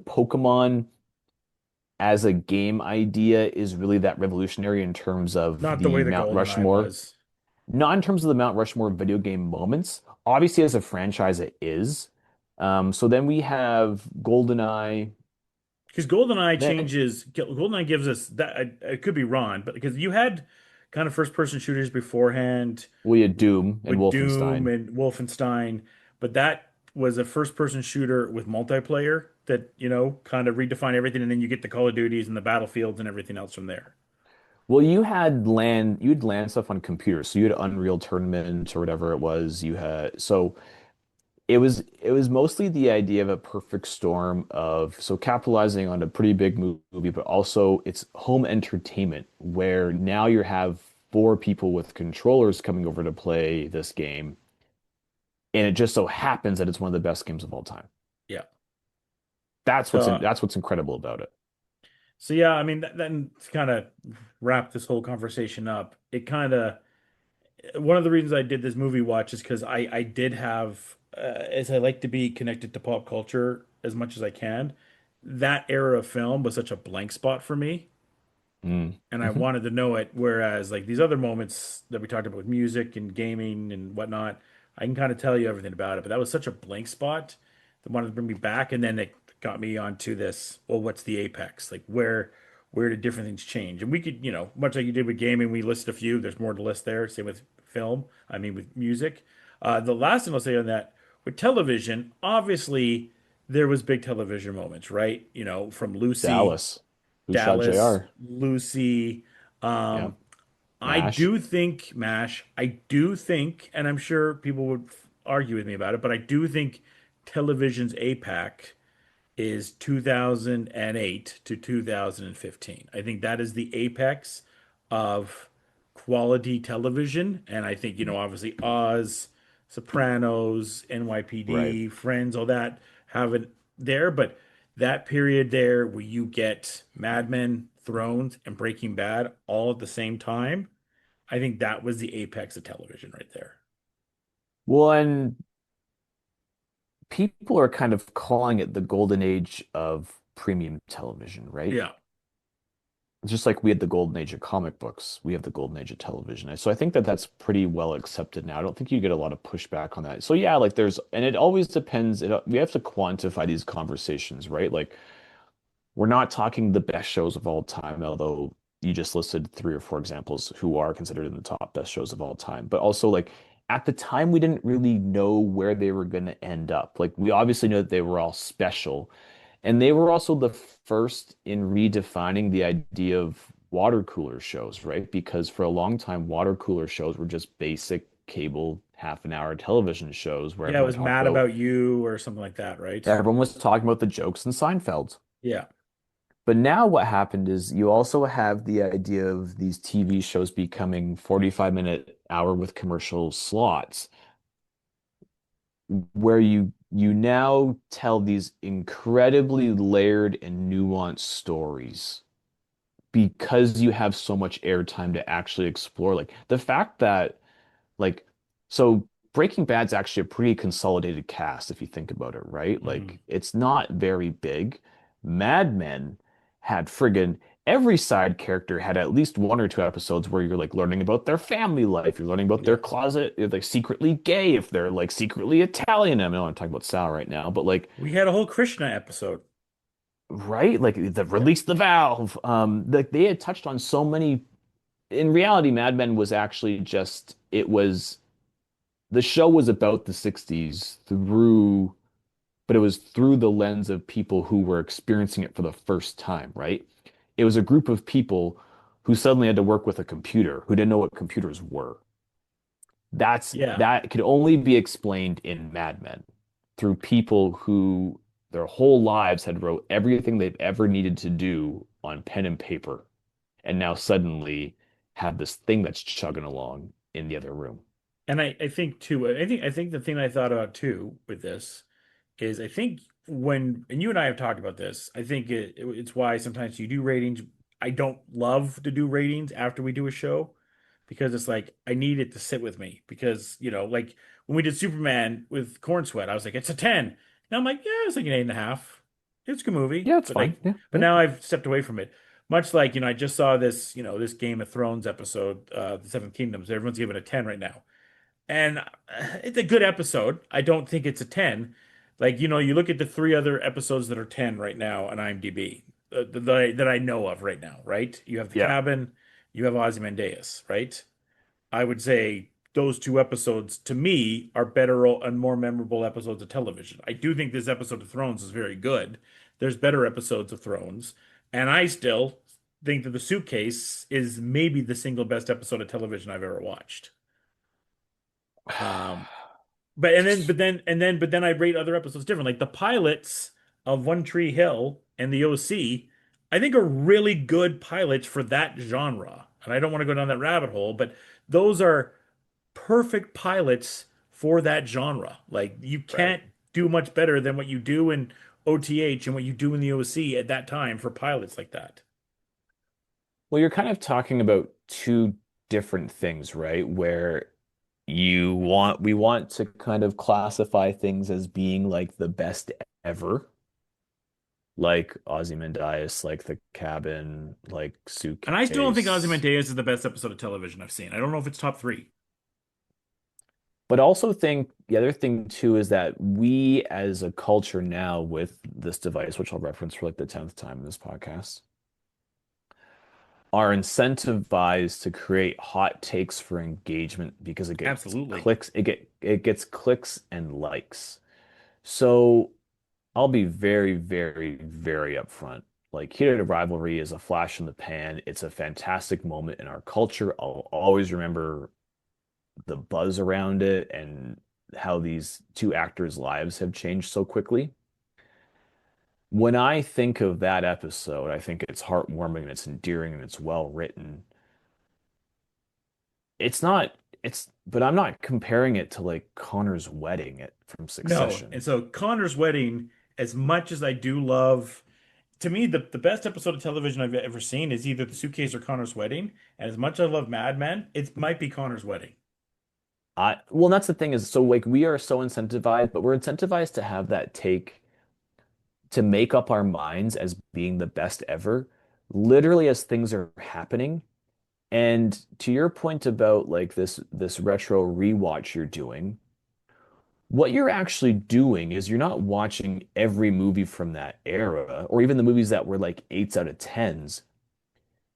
Pokemon as a game idea is really that revolutionary in terms of Not the way the the Mount GoldenEye Rushmore. was. Not in terms of the Mount Rushmore video game moments. Obviously, as a franchise, it is. So then we have GoldenEye. Because GoldenEye Then changes, GoldenEye gives us that. I could be wrong, but because you had kind of first-person shooters beforehand we had Doom and with Doom Wolfenstein. and Wolfenstein, but that was a first-person shooter with multiplayer that, kind of redefined everything, and then you get the Call of Duties and the Battlefields and everything else from there. Well, you had land stuff on computers. So you had Unreal Tournament or whatever it was. You had so it was mostly the idea of a perfect storm of so capitalizing on a pretty big movie, but also it's home entertainment where now you have four people with controllers coming over to play this game, and it just so happens that it's one of the best games of all time. Yeah. That's So, that's what's incredible about it. so yeah, I mean, then to kind of wrap this whole conversation up, it kind of one of the reasons I did this movie watch is because I did have as I like to be connected to pop culture as much as I can. That era of film was such a blank spot for me, Mm. and I Hmm. wanted to know it. Whereas like these other moments that we talked about with music and gaming and whatnot, I can kind of tell you everything about it. But that was such a blank spot that wanted to bring me back, and then it got me onto this. Well, what's the apex? Like where did different things change? And we could, much like you did with gaming, we listed a few. There's more to list there. Same with film. I mean with music. The last thing I'll say on that with television, obviously there was big television moments, right? From Lucy, Dallas. Who shot Dallas, JR? Lucy. Yeah. Um, I MASH. do think MASH. I do think, and I'm sure people would argue with me about it, but I do think television's apex is 2008 to 2015. I think that is the apex of quality television. And I think, obviously Oz, Sopranos, Right. NYPD, Friends, all that have it there. But that period there where you get Mad Men, Thrones, and Breaking Bad all at the same time, I think that was the apex of television right there. Well, and people are kind of calling it the golden age of premium television, right? Yeah. Just like we had the golden age of comic books, we have the golden age of television. So I think that that's pretty well accepted now. I don't think you get a lot of pushback on that. So yeah, like and it always depends. We have to quantify these conversations, right? Like we're not talking the best shows of all time, although you just listed three or four examples who are considered in the top best shows of all time. But also, like, at the time, we didn't really know where they were going to end up. Like, we obviously know that they were all special. And they were also the first in redefining the idea of water cooler shows, right? Because for a long time, water cooler shows were just basic cable half an hour television shows where Yeah, it was Mad About You or something like that, right? everyone was talking about the jokes in Seinfeld. Yeah. But now what happened is you also have the idea of these TV shows becoming 45-minute hour with commercial slots. where you now tell these incredibly layered and nuanced stories because you have so much airtime to actually explore. Like the fact that like so Breaking Bad's actually a pretty consolidated cast if you think about it, right? Hmm. Like it's not very big. Mad Men had friggin' every side character had at least one or two episodes where you're like learning about their family life, you're learning about their Yeah. closet, like secretly gay, if they're like secretly Italian. I know I'm talking about Sal right now, but like We had a whole Krishna episode. right, like the release the valve. Like they had touched on so many. In reality, Mad Men was actually just it was the show was about the 60s through, but it was through the lens of people who were experiencing it for the first time, right? It was a group of people who suddenly had to work with a computer, who didn't know what computers were. Yeah. That could only be explained in Mad Men through people who their whole lives had wrote everything they've ever needed to do on pen and paper, and now suddenly have this thing that's chugging along in the other room. And I think too, I think the thing I thought about too with this is I think when and you and I have talked about this, I think it's why sometimes you do ratings. I don't love to do ratings after we do a show because it's like I need it to sit with me because like when we did Superman with Corn Sweat, I was like it's a 10. Now I'm like yeah, it's like an 8.5. It's a good movie, Yeah, it's but fine. like Yeah, but yeah. now I've stepped away from it. Much like I just saw this this Game of Thrones episode, the Seven Kingdoms. Everyone's giving it a 10 right now. And it's a good episode. I don't think it's a 10. Like, you look at the three other episodes that are 10 right now on IMDb that I know of right now, right? You have The Yeah. Cabin, you have Ozymandias, right? I would say those two episodes to me are better and more memorable episodes of television. I do think this episode of Thrones is very good. There's better episodes of Thrones, and I still think that The Suitcase is maybe the single best episode of television I've ever watched. Um, but then I rate other episodes different. Like the pilots of One Tree Hill and the OC, I think are really good pilots for that genre. And I don't want to go down that rabbit hole, but those are perfect pilots for that genre. Like you Right. can't do much better than what you do in OTH and what you do in the OC at that time for pilots like that. Well, you're kind of talking about two different things, right? Where we want to kind of classify things as being like the best ever, like Ozymandias, like The Cabin, like And I still don't think Suitcase. Ozymandias is the best episode of television I've seen. I don't know if it's top three. But also think the other thing too is that we as a culture now with this device, which I'll reference for like the 10th time in this podcast, are incentivized to create hot takes for engagement because Absolutely. it gets clicks and likes. So I'll be very, very, very upfront. Like Heated Rivalry is a flash in the pan. It's a fantastic moment in our culture. I'll always remember the buzz around it and how these two actors' lives have changed so quickly. When I think of that episode, I think it's heartwarming and it's endearing and it's well written. It's not, but I'm not comparing it to like Connor's wedding from No. And Succession. so Connor's Wedding, as much as I do love, to me, the best episode of television I've ever seen is either The Suitcase or Connor's Wedding. And as much as I love Mad Men, it might be Connor's Wedding. Well, that's the thing is, so like we are so incentivized, but we're incentivized to have that take to make up our minds as being the best ever, literally as things are happening. And to your point about like this retro rewatch you're doing, what you're actually doing is you're not watching every movie from that era, or even the movies that were like eights out of tens.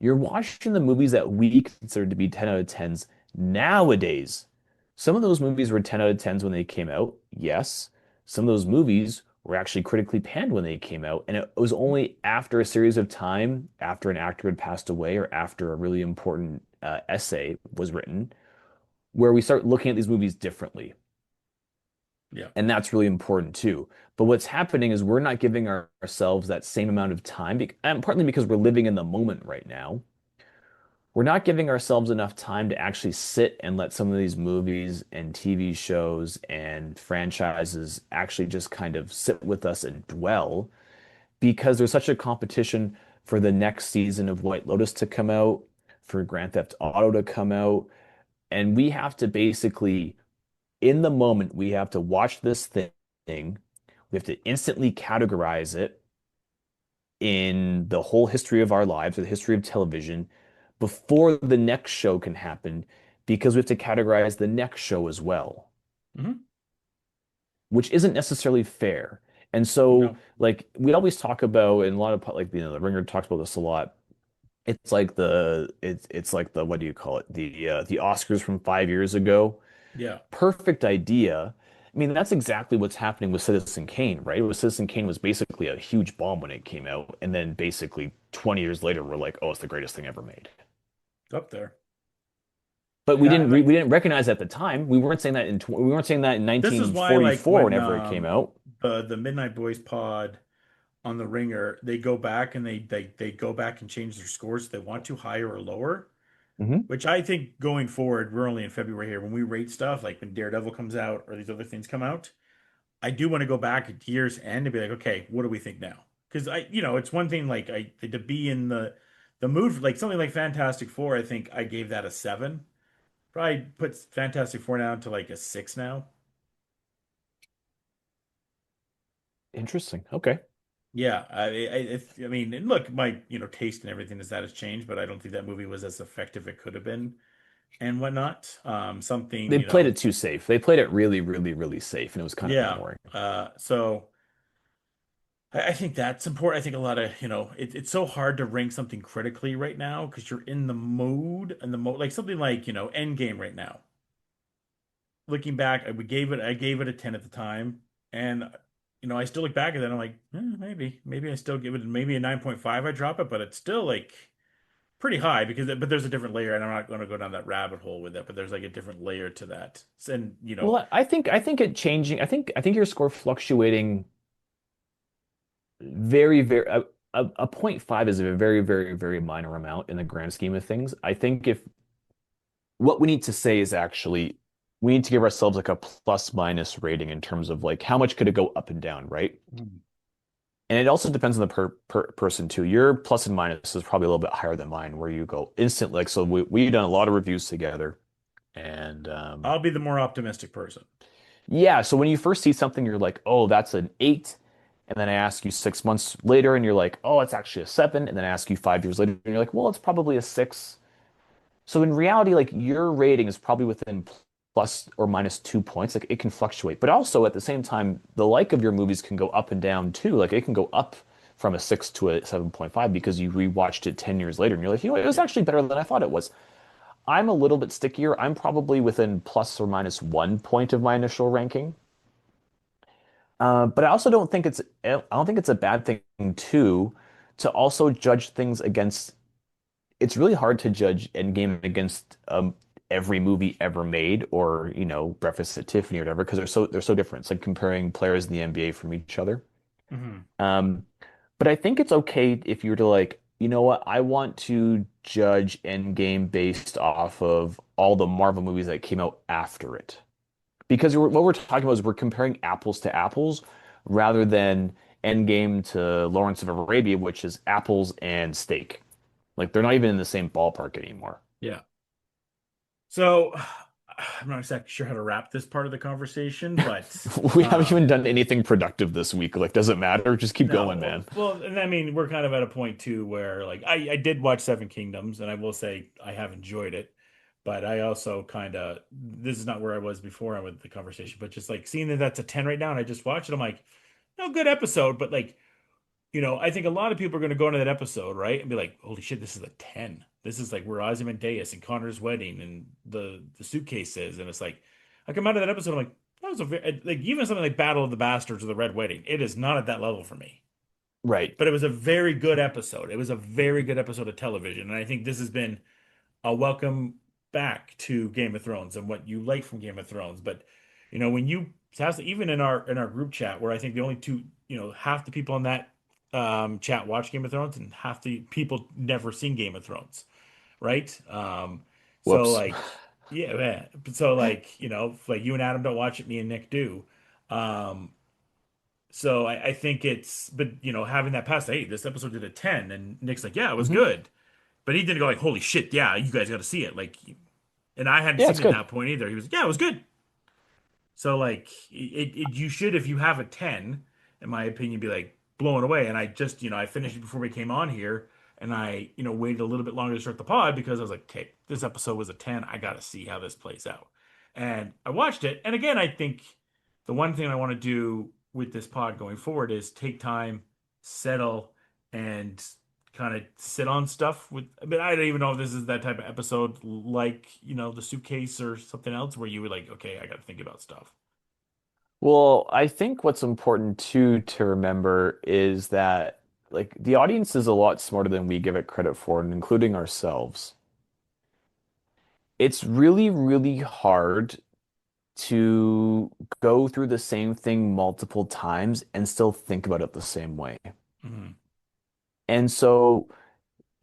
You're watching the movies that we consider to be 10 out of tens nowadays. Some of those movies were 10 out of tens when they came out, yes. Some of those movies were actually critically panned when they came out, and it was only after a series of time, after an actor had passed away, or after a really important essay was written, where we start looking at these movies differently. Yeah. And that's really important too. But what's happening is we're not giving ourselves that same amount of time, and partly because we're living in the moment right now. we're not giving ourselves enough time to actually sit and let some of these movies and TV shows and franchises actually just kind of sit with us and dwell because there's such a competition for the next season of White Lotus to come out, for Grand Theft Auto to come out, and we have to basically, in the moment, we have to watch this thing. We have to instantly categorize it in the whole history of our lives, or the history of television, before the next show can happen, because we have to categorize the next show as well, Hmm. which isn't necessarily fair. And so, No. like we always talk about, and a lot of like the Ringer talks about this a lot. It's like the what do you call it? The Oscars from 5 years ago. Yeah. Perfect idea. I mean, that's exactly what's happening with Citizen Kane, right? Citizen Kane was basically a huge bomb when it came out, and then basically 20 years later, we're like, oh, it's the greatest thing ever made. It's up there. But we Yeah, didn't and we like didn't recognize at the time. We weren't saying that in this is why, like 1944, when whenever it came out. the Midnight Boys pod on the Ringer, they go back and they go back and change their scores if they want to higher or lower. Hmm. Which I think going forward, we're only in February here. When we rate stuff, like when Daredevil comes out or these other things come out, I do want to go back at year's end and be like, okay, what do we think now? Because it's one thing like to be in the mood for like something like Fantastic Four. I think I gave that a 7. Probably puts Fantastic Four down to like a 6 now. Interesting. Okay. Yeah, I mean, and look, my taste and everything is that has changed, but I don't think that movie was as effective it could have been and whatnot. Something, They played it too safe. They played it really, really, really safe, and it was kind of yeah. boring. So I think that's important. I think a lot of, it's so hard to rank something critically right now because you're in the mood and the like something like, Endgame right now. Looking back, I gave it a 10 at the time, and I still look back at that and I'm like, maybe I still give it maybe a 9.5. I drop it, but it's still like pretty high but there's a different layer, and I'm not going to go down that rabbit hole with it, but there's like a different layer to that. And Well, I think it changing. I think your score fluctuating very, very a 0.5 is a very, very, very minor amount in the grand scheme of things. I think if what we need to say is actually we need to give ourselves like a plus minus rating in terms of like how much could it go up and down, right? Mhm. And it also depends on the person too. Your plus and minus is probably a little bit higher than mine, where you go instant. Like so, we've done a lot of reviews together, and I'll be the more optimistic person. yeah. So when you first see something, you're like, oh, that's an 8. And then I ask you 6 months later, and you're like, oh, it's actually a 7. And then I ask you 5 years later, and you're like, well, it's probably a 6. So in reality, like your rating is probably within plus or minus 2 points. Like it can fluctuate, but also at the same time, the like of your movies can go up and down too. Like it can go up from a 6 to a 7.5 because you rewatched it 10 years later and you're like, it was Yeah. actually better than I thought it was. I'm a little bit stickier. I'm probably within plus or minus 1 point of my initial ranking. But I also don't think it's a bad thing too to also judge things against. It's really hard to judge Endgame against every movie ever made, or Breakfast at Tiffany or whatever, because they're so different. It's like comparing players in the NBA from each other. Hmm. Um, but I think it's okay if you were to like, you know what, I want to judge Endgame based off of all the Marvel movies that came out after it. Because what we're talking about is we're comparing apples to apples rather than Endgame to Lawrence of Arabia, which is apples and steak. Like they're not even in the same ballpark anymore. Yeah. So I'm not exactly sure how to wrap this part of the conversation, but We haven't even um, done anything productive this week. Like, does it matter? Just keep going, no. man. Well, and I mean, we're kind of at a point too where like I did watch Seven Kingdoms, and I will say I have enjoyed it, but I also kind of this is not where I was before I went the conversation, but just like seeing that that's a 10 right now, and I just watched it, I'm like, no, good episode, but like I think a lot of people are going to go into that episode, right, and be like, "Holy shit, this is a 10. This is like where Ozymandias and Connor's wedding and the suitcase is." And it's like, I come out of that episode, I'm like, that was a very, like even something like Battle of the Bastards or the Red Wedding. It is not at that level for me, Right. but it was a very good episode. It was a very good episode of television, and I think this has been a welcome back to Game of Thrones and what you like from Game of Thrones. But when you even in our group chat, where I think the only two, half the people in that chat watch Game of Thrones, and half the people never seen Game of Thrones. right? So Whoops. like, yeah, man. So like, like you and Adam don't watch it, me and Nick do. Um, so I think it's, but having that past, hey, this episode did a 10, and Nick's like, yeah, it was Hmm. good, but he didn't go like, holy shit, yeah, you guys got to see it, like, and I hadn't Yeah, seen it's it at good. that point either. He was, yeah, it was good. So like you should, if you have a 10, in my opinion, be like blown away. And I just, I finished it before we came on here, and I, waited a little bit longer to start the pod because I was like, okay, this episode was a 10. I gotta see how this plays out. And I watched it. And again, I think the one thing I want to do with this pod going forward is take time, settle, and kind of sit on stuff with. I mean, I don't even know if this is that type of episode like, the suitcase or something else where you would like, okay, I got to think about stuff. Well, I think what's important too to remember is that like the audience is a lot smarter than we give it credit for, and including ourselves. It's really, really hard to go through the same thing multiple times and still think about it the same way. Mhm. And so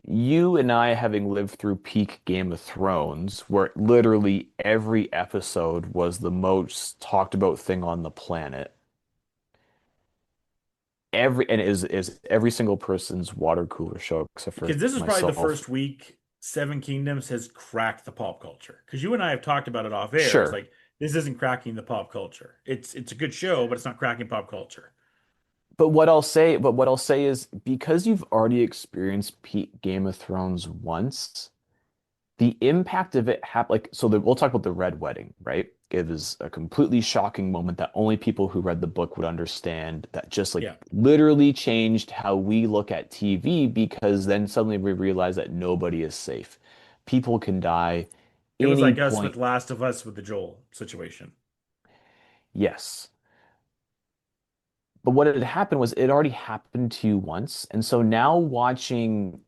you and I, having lived through peak Game of Thrones, where literally every episode was the most talked about thing on the planet, is every single person's water cooler show except for Because this is probably the myself. first week Seven Kingdoms has cracked the pop culture. Because you and I have talked about it off air. It's Sure. like this isn't cracking the pop culture. It's a good show, but it's not cracking pop culture. But what I'll say is because you've already experienced peak Game of Thrones once, the impact of it like we'll talk about the Red Wedding, right? It was a completely shocking moment that only people who read the book would understand that just like Yeah. literally changed how we look at TV because then suddenly we realize that nobody is safe. People can die It was any like us with point. Last of Us with the Joel situation. Yes. But what had happened was it already happened to you once. And so now watching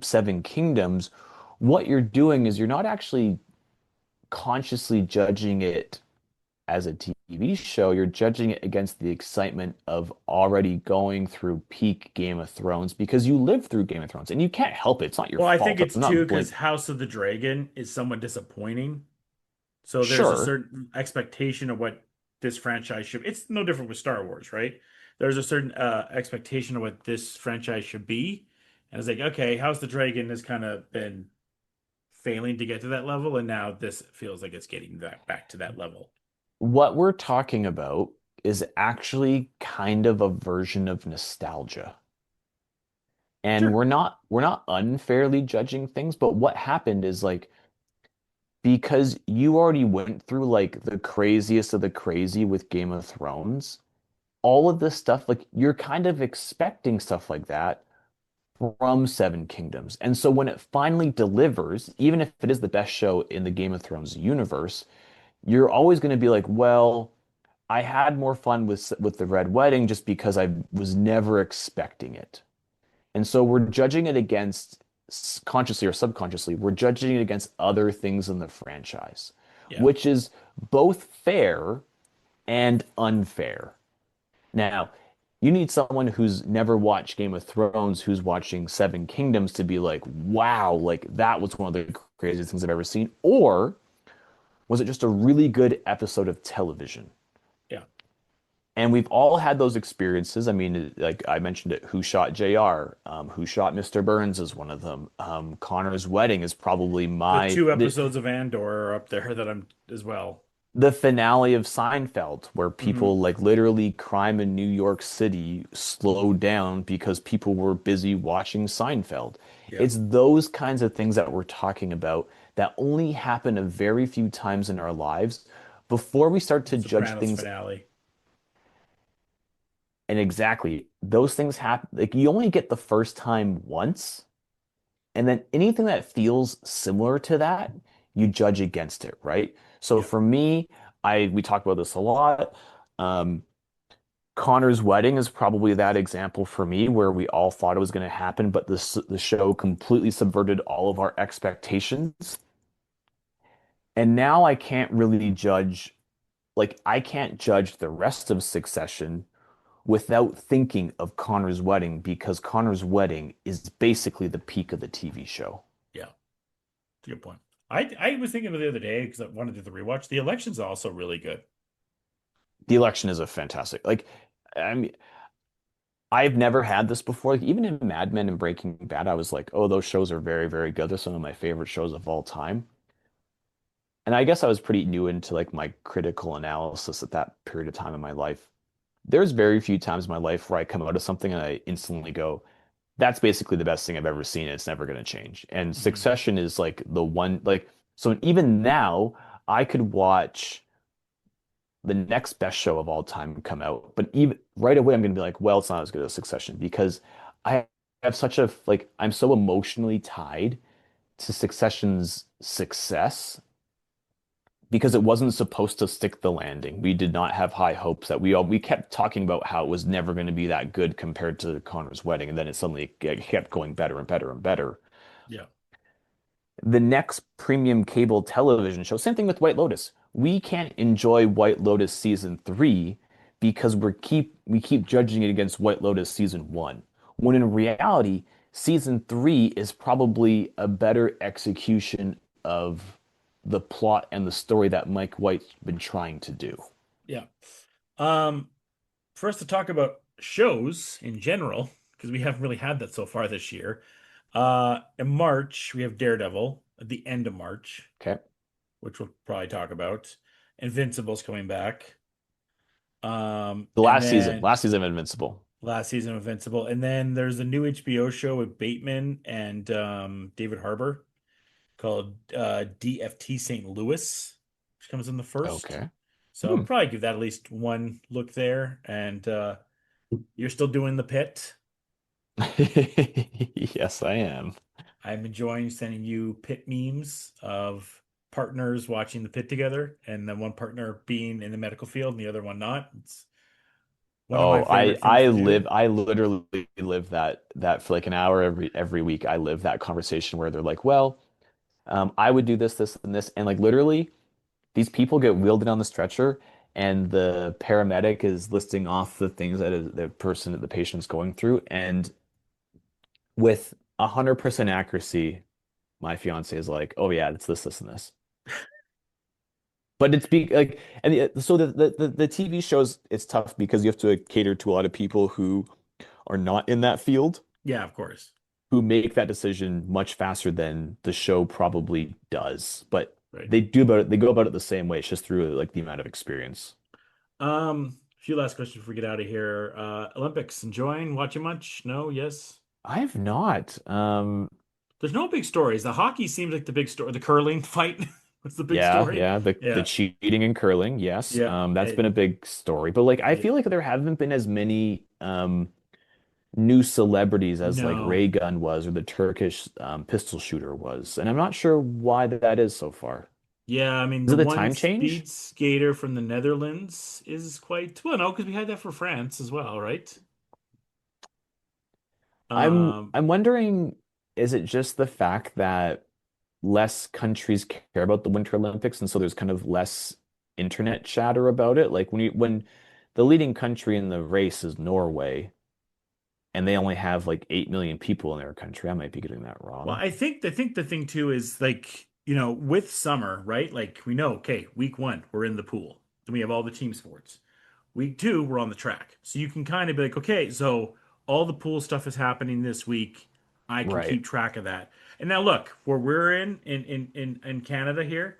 Seven Kingdoms, what you're doing is you're not actually consciously judging it as a TV show, you're judging it against the excitement of already going through peak Game of Thrones because you lived through Game of Thrones and you can't help it. It's not your Well, I think fault. it's I'm too not because blaming. House of the Dragon is somewhat disappointing. So there's a Sure. certain expectation of what this franchise should. It's no different with Star Wars, right? There's a certain expectation of what this franchise should be, and it's like, okay, House of the Dragon has kind of been failing to get to that level, and now this feels like it's getting that back to that level. What we're talking about is actually kind of a version of nostalgia. And Sure. we're not unfairly judging things, but what happened is like because you already went through like the craziest of the crazy with Game of Thrones, all of this stuff, like you're kind of expecting stuff like that from Seven Kingdoms. And so when it finally delivers, even if it is the best show in the Game of Thrones universe, you're always going to be like, well, I had more fun with the Red Wedding just because I was never expecting it. And so we're judging it against consciously or subconsciously, we're judging it against other things in the franchise, Yeah. which is both fair and unfair. Now, you need someone who's never watched Game of Thrones, who's watching Seven Kingdoms to be like, wow, like that was one of the craziest things I've ever seen. Or was it just a really good episode of television? Yeah. And we've all had those experiences. I mean, like I mentioned it, Who Shot JR? Who Shot Mr. Burns is one of them. Connor's Wedding is probably The my two episodes of Andor are up there that I'm as well. the finale of Seinfeld, where Hmm. people like literally crime in New York City slowed down because people were busy watching Seinfeld. Yeah. It's those kinds of things that we're talking about that only happen a very few times in our lives before we start to judge Sopranos things. finale. And exactly, those things happen. Like you only get the first time once, and then anything that feels similar to that, you judge against it, right? So Yeah. for me, we talk about this a lot. Um, Connor's Wedding is probably that example for me where we all thought it was going to happen, but the show completely subverted all of our expectations. And now I can't really judge, like I can't judge the rest of Succession without thinking of Connor's Wedding because Connor's Wedding is basically the peak of the TV show. Yeah. It's a good point. I was thinking of it the other day because I wanted to do the rewatch. The election's also really good. The Election is a fantastic, like, I mean, I've never had this before. Like, even in Mad Men and Breaking Bad, I was like, oh, those shows are very, very good. They're some of my favorite shows of all time. And I guess I was pretty new into like my critical analysis at that period of time in my life. There's very few times in my life where I come out of something and I instantly go, that's basically the best thing I've ever seen. It's never going to change. And Mhm. Succession is like the one, like, so even now I could watch the next best show of all time come out, but even right away I'm going to be like, well, it's not as good as Succession because I have such a, like, I'm so emotionally tied to Succession's success because it wasn't supposed to stick the landing. We did not have high hopes that we kept talking about how it was never going to be that good compared to Connor's wedding, and then it suddenly kept going better and better and better. Yeah. The next premium cable television show, same thing with White Lotus. We can't enjoy White Lotus season three because we keep judging it against White Lotus season one. When in reality, season three is probably a better execution of the plot and the story that Mike White's been trying to do. Yeah. Um, for us to talk about shows in general, because we haven't really had that so far this year. In March, we have Daredevil at the end of March, Okay. which we'll probably talk about. Invincible's coming back. The And then last season of Invincible. last season of Invincible. And then there's a new HBO show with Bateman and David Harbour called DFT St. Louis, which comes in the first. Okay. So I'll Hmm. probably give that at least one look there. And you're still doing the pit. Yes, I am. I'm enjoying sending you pit memes of partners watching the pit together, and then one partner being in the medical field and the other one not. It's one of my Oh, favorite things to do. I literally live that for like an hour every week. I live that conversation where they're like, well, I would do this, this, and this, and like literally these people get wheeled in on the stretcher, and the paramedic is listing off the things that the patient's going through, and with 100% accuracy, my fiance is like, oh yeah, it's this, this, and this. But it's be like, and so the TV shows, it's tough because you have to cater to a lot of people who are not in that field, Yeah, of course. who make that decision much faster than the show probably does. But Right. they go about it the same way. It's just through like the amount of experience. A few last questions before we get out of here. Olympics, enjoying, watching much? No, yes. I have not. There's no big stories. The hockey seems like the big story. The curling fight was the big Yeah, story. yeah, the Yeah, cheating and curling, yes. yeah, That's been a big story. But like I yeah. feel like there haven't been as many new celebrities as like No. Ray Gun was or the Turkish pistol shooter was. And I'm not sure why that is so far. Yeah, I mean, Is the it the one time change? speed skater from the Netherlands is quite well, no, because we had that for France as well, right? Um, I'm wondering, is it just the fact that less countries care about the Winter Olympics and so there's kind of less internet chatter about it? Like when the leading country in the race is Norway and they only have like 8 million people in their country. I might be getting that well, wrong. I think the thing too is like, with summer, right? Like we know, okay, week one, we're in the pool. Then we have all the team sports. Week two, we're on the track. So you can kind of be like, okay, so all the pool stuff is happening this week. I can Right. keep track of that. And now look, where we're in Canada here,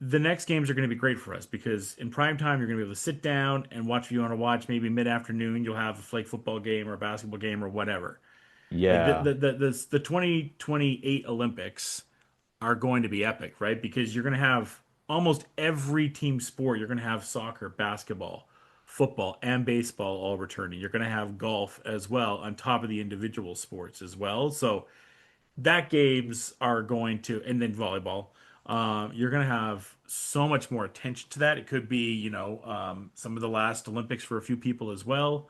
the next games are going to be great for us because in prime time you're going to be able to sit down and watch what you want to watch. Maybe mid-afternoon you'll have a flag football game or a basketball game or whatever. Like Yeah. the 2028 Olympics are going to be epic, right? Because you're going to have almost every team sport. You're going to have soccer, basketball, football, and baseball all returning. You're going to have golf as well on top of the individual sports as well. So that games are going to, and then volleyball. You're going to have so much more attention to that. It could be, some of the last Olympics for a few people as well.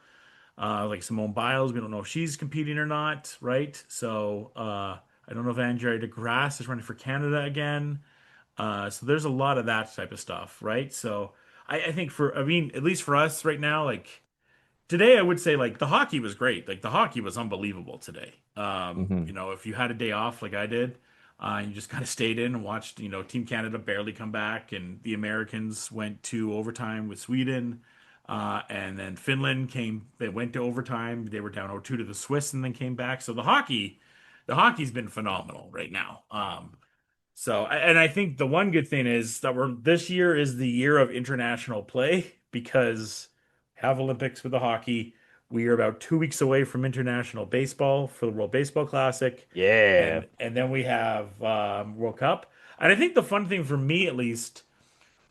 Like Simone Biles, we don't know if she's competing or not, right? So I don't know if Andrea DeGrasse is running for Canada again. So there's a lot of that type of stuff, right? So I think I mean, at least for us right now, like today, I would say like the hockey was great. Like the hockey was unbelievable today. Hmm. If you had a day off like I did, You just kind of stayed in and watched, Team Canada barely come back, and the Americans went to overtime with Sweden. And then Finland came, they went to overtime. They were down 0-2 to the Swiss and then came back. So the hockey's been phenomenal right now. And I think the one good thing is that this year is the year of international play because we have Olympics with the hockey. We are about 2 weeks away from international baseball for the World Baseball Classic, Yeah. and then we have World Cup. And I think the fun thing for me, at least,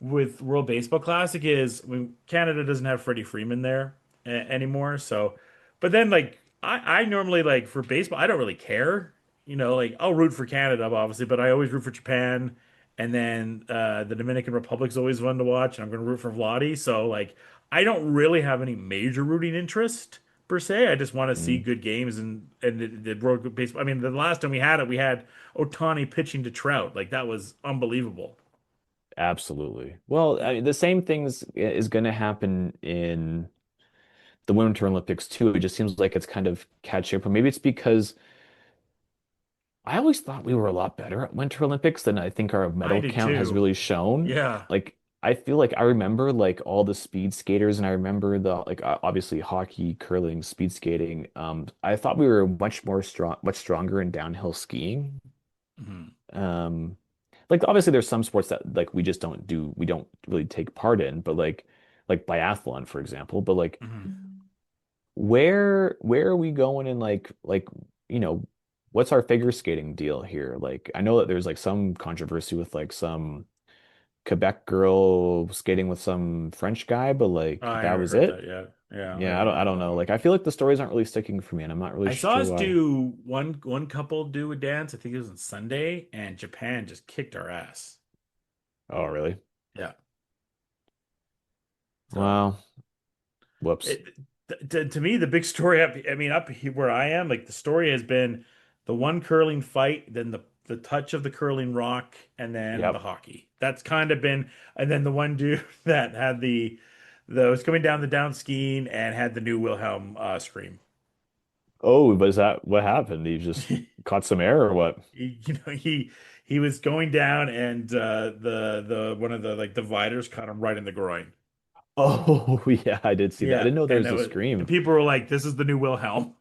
with World Baseball Classic is when Canada doesn't have Freddie Freeman there anymore. So, but then like I normally like for baseball, I don't really care. Like I'll root for Canada obviously, but I always root for Japan. And then the Dominican Republic's always fun to watch, and I'm going to root for Vladi. So like I don't really have any major rooting interest per se. I just want to see Mm, good games and the World Baseball. I mean, the last time we had it, we had Otani pitching to Trout. Like that was unbelievable. absolutely. Well, I mean, the same things is going to happen in the Winter Olympics too. It just seems like it's kind of catching up. Or maybe it's because I always thought we were a lot better at Winter Olympics than I think our I medal did count has too. really shown. Yeah. Like, I feel like I remember like all the speed skaters, and I remember the like obviously hockey, curling, speed skating. I thought we were much stronger in downhill skiing. Mhm. Um, like obviously there's some sports that like we don't really take part in, but like biathlon, for example. But like Mhm. where are we going in you know what's our figure skating deal here? Like I know that there's like some controversy with like some Quebec girl skating with some French guy, but like I that never was heard that it. yet. Yeah, I Yeah, don't I know don't that know. one. Like I feel like the stories aren't really sticking for me, and I'm not really I saw sure us why. do one couple do a dance. I think it was on Sunday, and Japan just kicked our ass. Oh, really? Yeah. So Well, whoops. to me, the big story I mean, up here where I am, like the story has been the one curling fight, then the touch of the curling rock, and then the Yep. hockey. That's kind of been, and then the one dude that had the was coming down the down skiing and had the new Wilhelm scream. Oh, but is that what happened? He just caught some air or what? He was going down and the one of the like dividers caught him right in the groin. Oh, yeah, I did see that. I Yeah, didn't know there and was a and scream. people were like, "This is the new Wilhelm."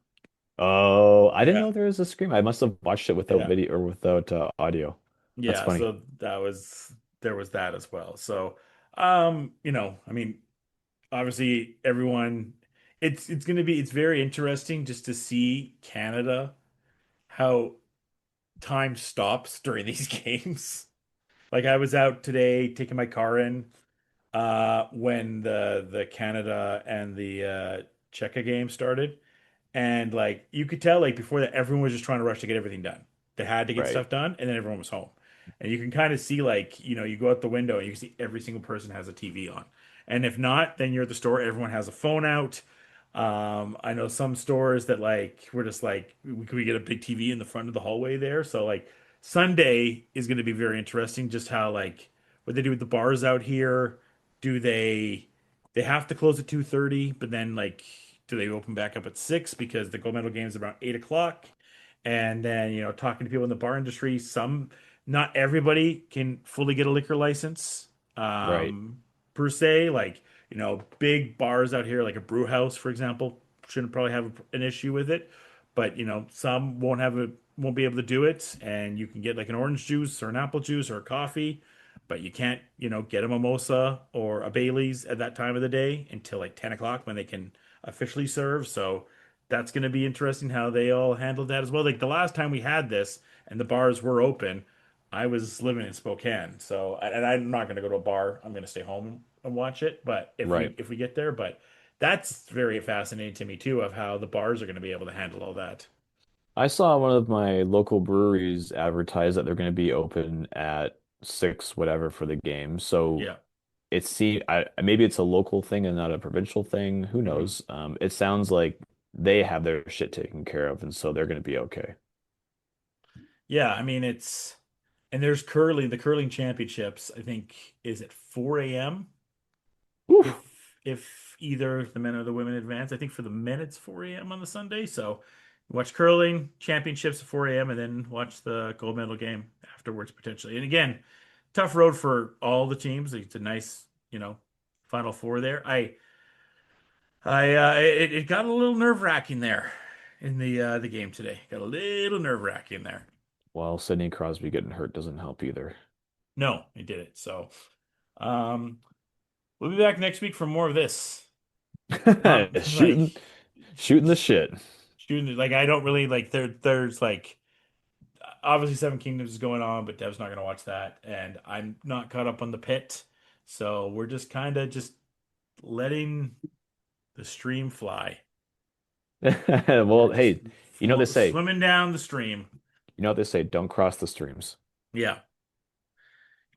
Oh, I didn't Yeah, know there was a scream. I must have watched it without yeah, video or without audio. That's yeah. funny. So there was that as well. So, I mean, obviously everyone, it's very interesting just to see Canada how time stops during these games. Like I was out today taking my car in when the Canada and the Czechia game started. And like you could tell like before that everyone was just trying to rush to get everything done. They had to get Right. stuff done and then everyone was home. And you can kind of see like, you go out the window and you can see every single person has a TV on. And if not, then you're at the store, everyone has a phone out. I know some stores that like we're just like we get a big TV in the front of the hallway there. So like Sunday is going to be very interesting just how like what they do with the bars out here. Do they have to close at 2:30, but then like do they open back up at 6 because the gold medal game is around 8 o'clock? And then, talking to people in the bar industry, not everybody can fully get a liquor license, Right. per se. Like, big bars out here, like a brew house, for example, shouldn't probably have an issue with it. But, some won't be able to do it. And you can get like an orange juice or an apple juice or a coffee, but you can't, get a mimosa or a Bailey's at that time of the day until like 10 o'clock when they can officially serve. So that's going to be interesting how they all handled that as well. Like the last time we had this and the bars were open, I was living in Spokane. So, and I'm not going to go to a bar. I'm going to stay home and watch it. But Right. if we get there, but that's very fascinating to me too of how the bars are going to be able to handle all that. I saw one of my local breweries advertise that they're going to be open at 6 whatever for the game. So Yeah. maybe it's a local thing and not a provincial thing. Who Mhm. knows? It sounds like they have their shit taken care of, and so they're going to be okay. Yeah. I mean, and there's curling, the curling championships, I think, is at 4 a.m. Oof. if either the men or the women advance. I think for the men it's 4 a.m. on the Sunday. So Watch curling championships at 4 a.m. and then watch the gold medal game afterwards potentially. And again, tough road for all the teams. It's a nice, Final Four there. It got a little nerve-wracking there in the game today. Got a little nerve-wracking there. Well, Sidney Crosby getting hurt doesn't help either. No, he did it. So, um, we'll be back next week for more of this. Like Shooting, shooting the shit. shooting, like I don't really like there's like obviously Seven Kingdoms is going on, but Dev's not gonna watch that, and I'm not caught up on the pit, so we're just kind of just letting the stream fly. Well, We're just hey, you know what they say. swimming down the stream. You know what they say. Don't cross the streams. Yeah,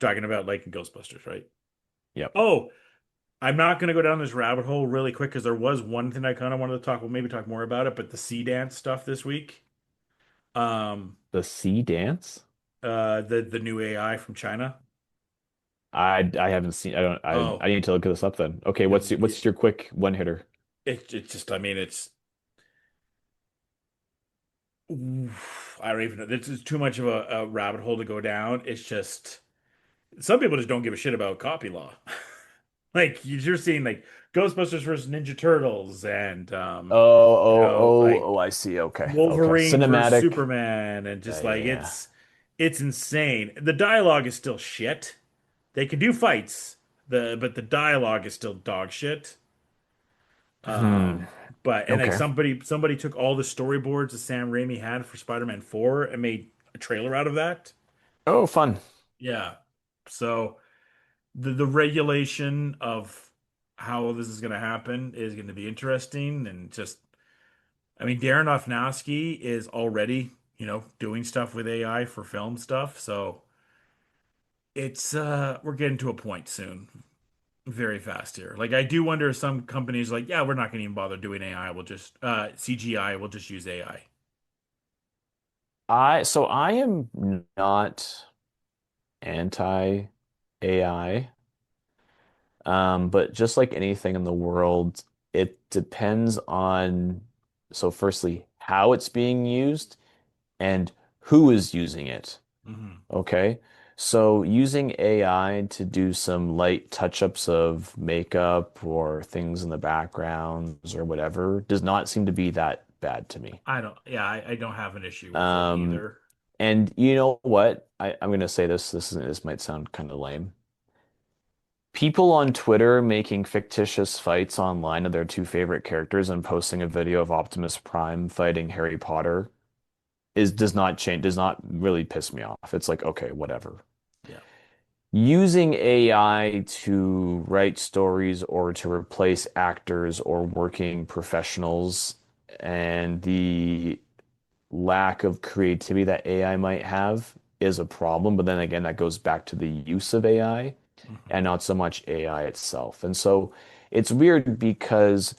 talking about like Ghostbusters, right? Yep. Oh, I'm not gonna go down this rabbit hole really quick because there was one thing I kind of wanted to talk. Well, maybe talk more about it, but the sea dance stuff this week. Um, The sea dance? the new AI from China. I haven't seen. I don't. Oh, I need to look this up then. Okay, what's your quick one hitter? it just I mean it's oof, I don't even know. This is too much of a rabbit hole to go down. It's just some people just don't give a shit about copy law. Like you're seeing like Ghostbusters versus Ninja Turtles and Oh, oh, like oh, I see. Okay, okay. Wolverine versus Cinematic. Superman and Yeah, just yeah, like yeah. it's insane. The dialogue is still shit. They can do fights, but the dialogue is still dog shit. Hmm. But and like Okay. somebody took all the storyboards that Sam Raimi had for Spider-Man 4 and made a trailer out of that. Oh, fun. Yeah. So the regulation of how this is going to happen is going to be interesting and just I mean Darren Aronofsky is already, doing stuff with AI for film stuff, so it's we're getting to a point soon. Very fast here. Like I do wonder if some companies like, yeah, we're not going to even bother doing AI. We'll just CGI, we'll just use AI. I am not anti AI. But just like anything in the world, it depends on, so firstly, how it's being used and who is using it. Hmm. Okay. So using AI to do some light touch-ups of makeup or things in the backgrounds or whatever does not seem to be that bad to me. I don't, yeah, I don't have an issue with it Um, either. and you know what? I'm gonna say this. This might sound kind of lame. People on Twitter making fictitious fights online of their two favorite characters and posting a video of Optimus Prime fighting Harry Potter does not really piss me off. It's like, okay, whatever. Yeah. Using AI to write stories or to replace actors or working professionals and the lack of creativity that AI might have is a problem. But then again, that goes back to the use of AI Hmm. and not so much AI itself. And so it's weird because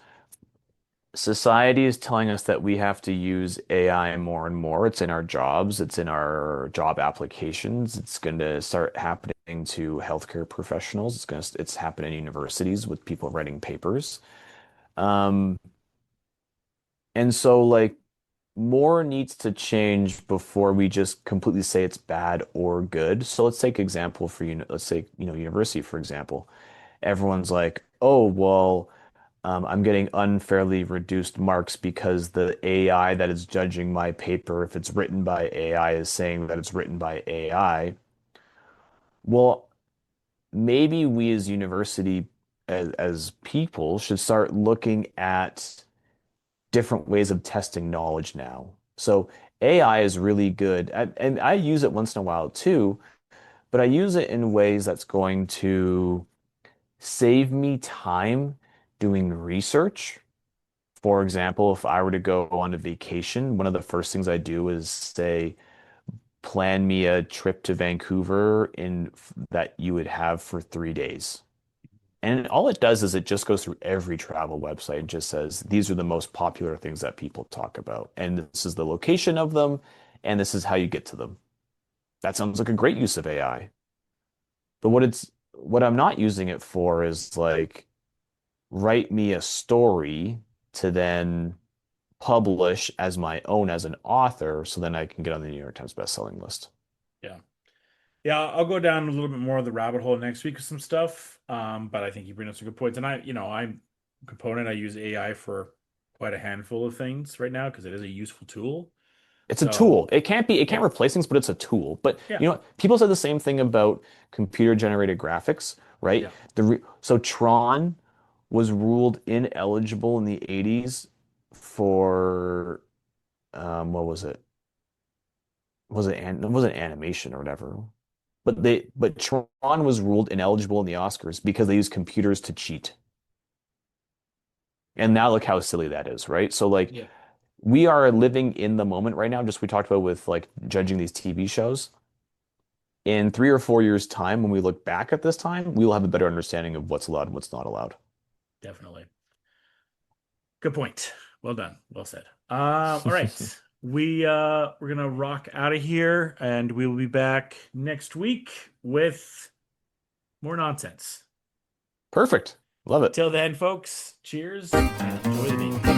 society is telling us that we have to use AI more and more. It's in our jobs, it's in our job applications. It's going to start happening to healthcare professionals. It's happening in universities with people writing papers. Um, and so like more needs to change before we just completely say it's bad or good. So let's take example for let's say, university, for example. Everyone's like, oh, well, I'm getting unfairly reduced marks because the AI that is judging my paper, if it's written by AI, is saying that it's written by AI. Well, maybe we as university, as people, should start looking at different ways of testing knowledge now. So AI is really good, and I use it once in a while too, but I use it in ways that's going to save me time doing research. For example, if I were to go on a vacation, one of the first things I do is say, plan me a trip to Vancouver in that you would have for 3 days. And all it does is it just goes through every travel website and just says, these are the most popular things that people talk about. And this is the location of them, and this is how you get to them. That sounds like a great use of AI. But what I'm not using it for is like write me a story to then publish as my own as an author, so then I can get on the New York Times bestselling list. Yeah. Yeah, I'll go down a little bit more of the rabbit hole next week with some stuff. But I think you bring up some good points. And I'm a component. I use AI for quite a handful of things right now because it is a useful tool. It's a tool. So It can't yeah, replace things, but it's a tool. But yeah, you know what? People said the same thing about computer generated graphics, right? yeah. So Tron was ruled ineligible in the 80s for what was it? It wasn't animation or whatever. But Tron was ruled ineligible in the Oscars because they used computers to cheat. And now look how silly that is, right? So like Yeah. we are living in the moment right now, just we talked about with like judging these TV shows. In 3 or 4 years' time, when we look back at this time, we will have a better understanding of what's allowed and what's not allowed. Definitely. Good point. Well done. Well said. All right. We're gonna rock out of here and we will be back next week with more nonsense. Perfect. Love it. Till then, folks, cheers and enjoy the day.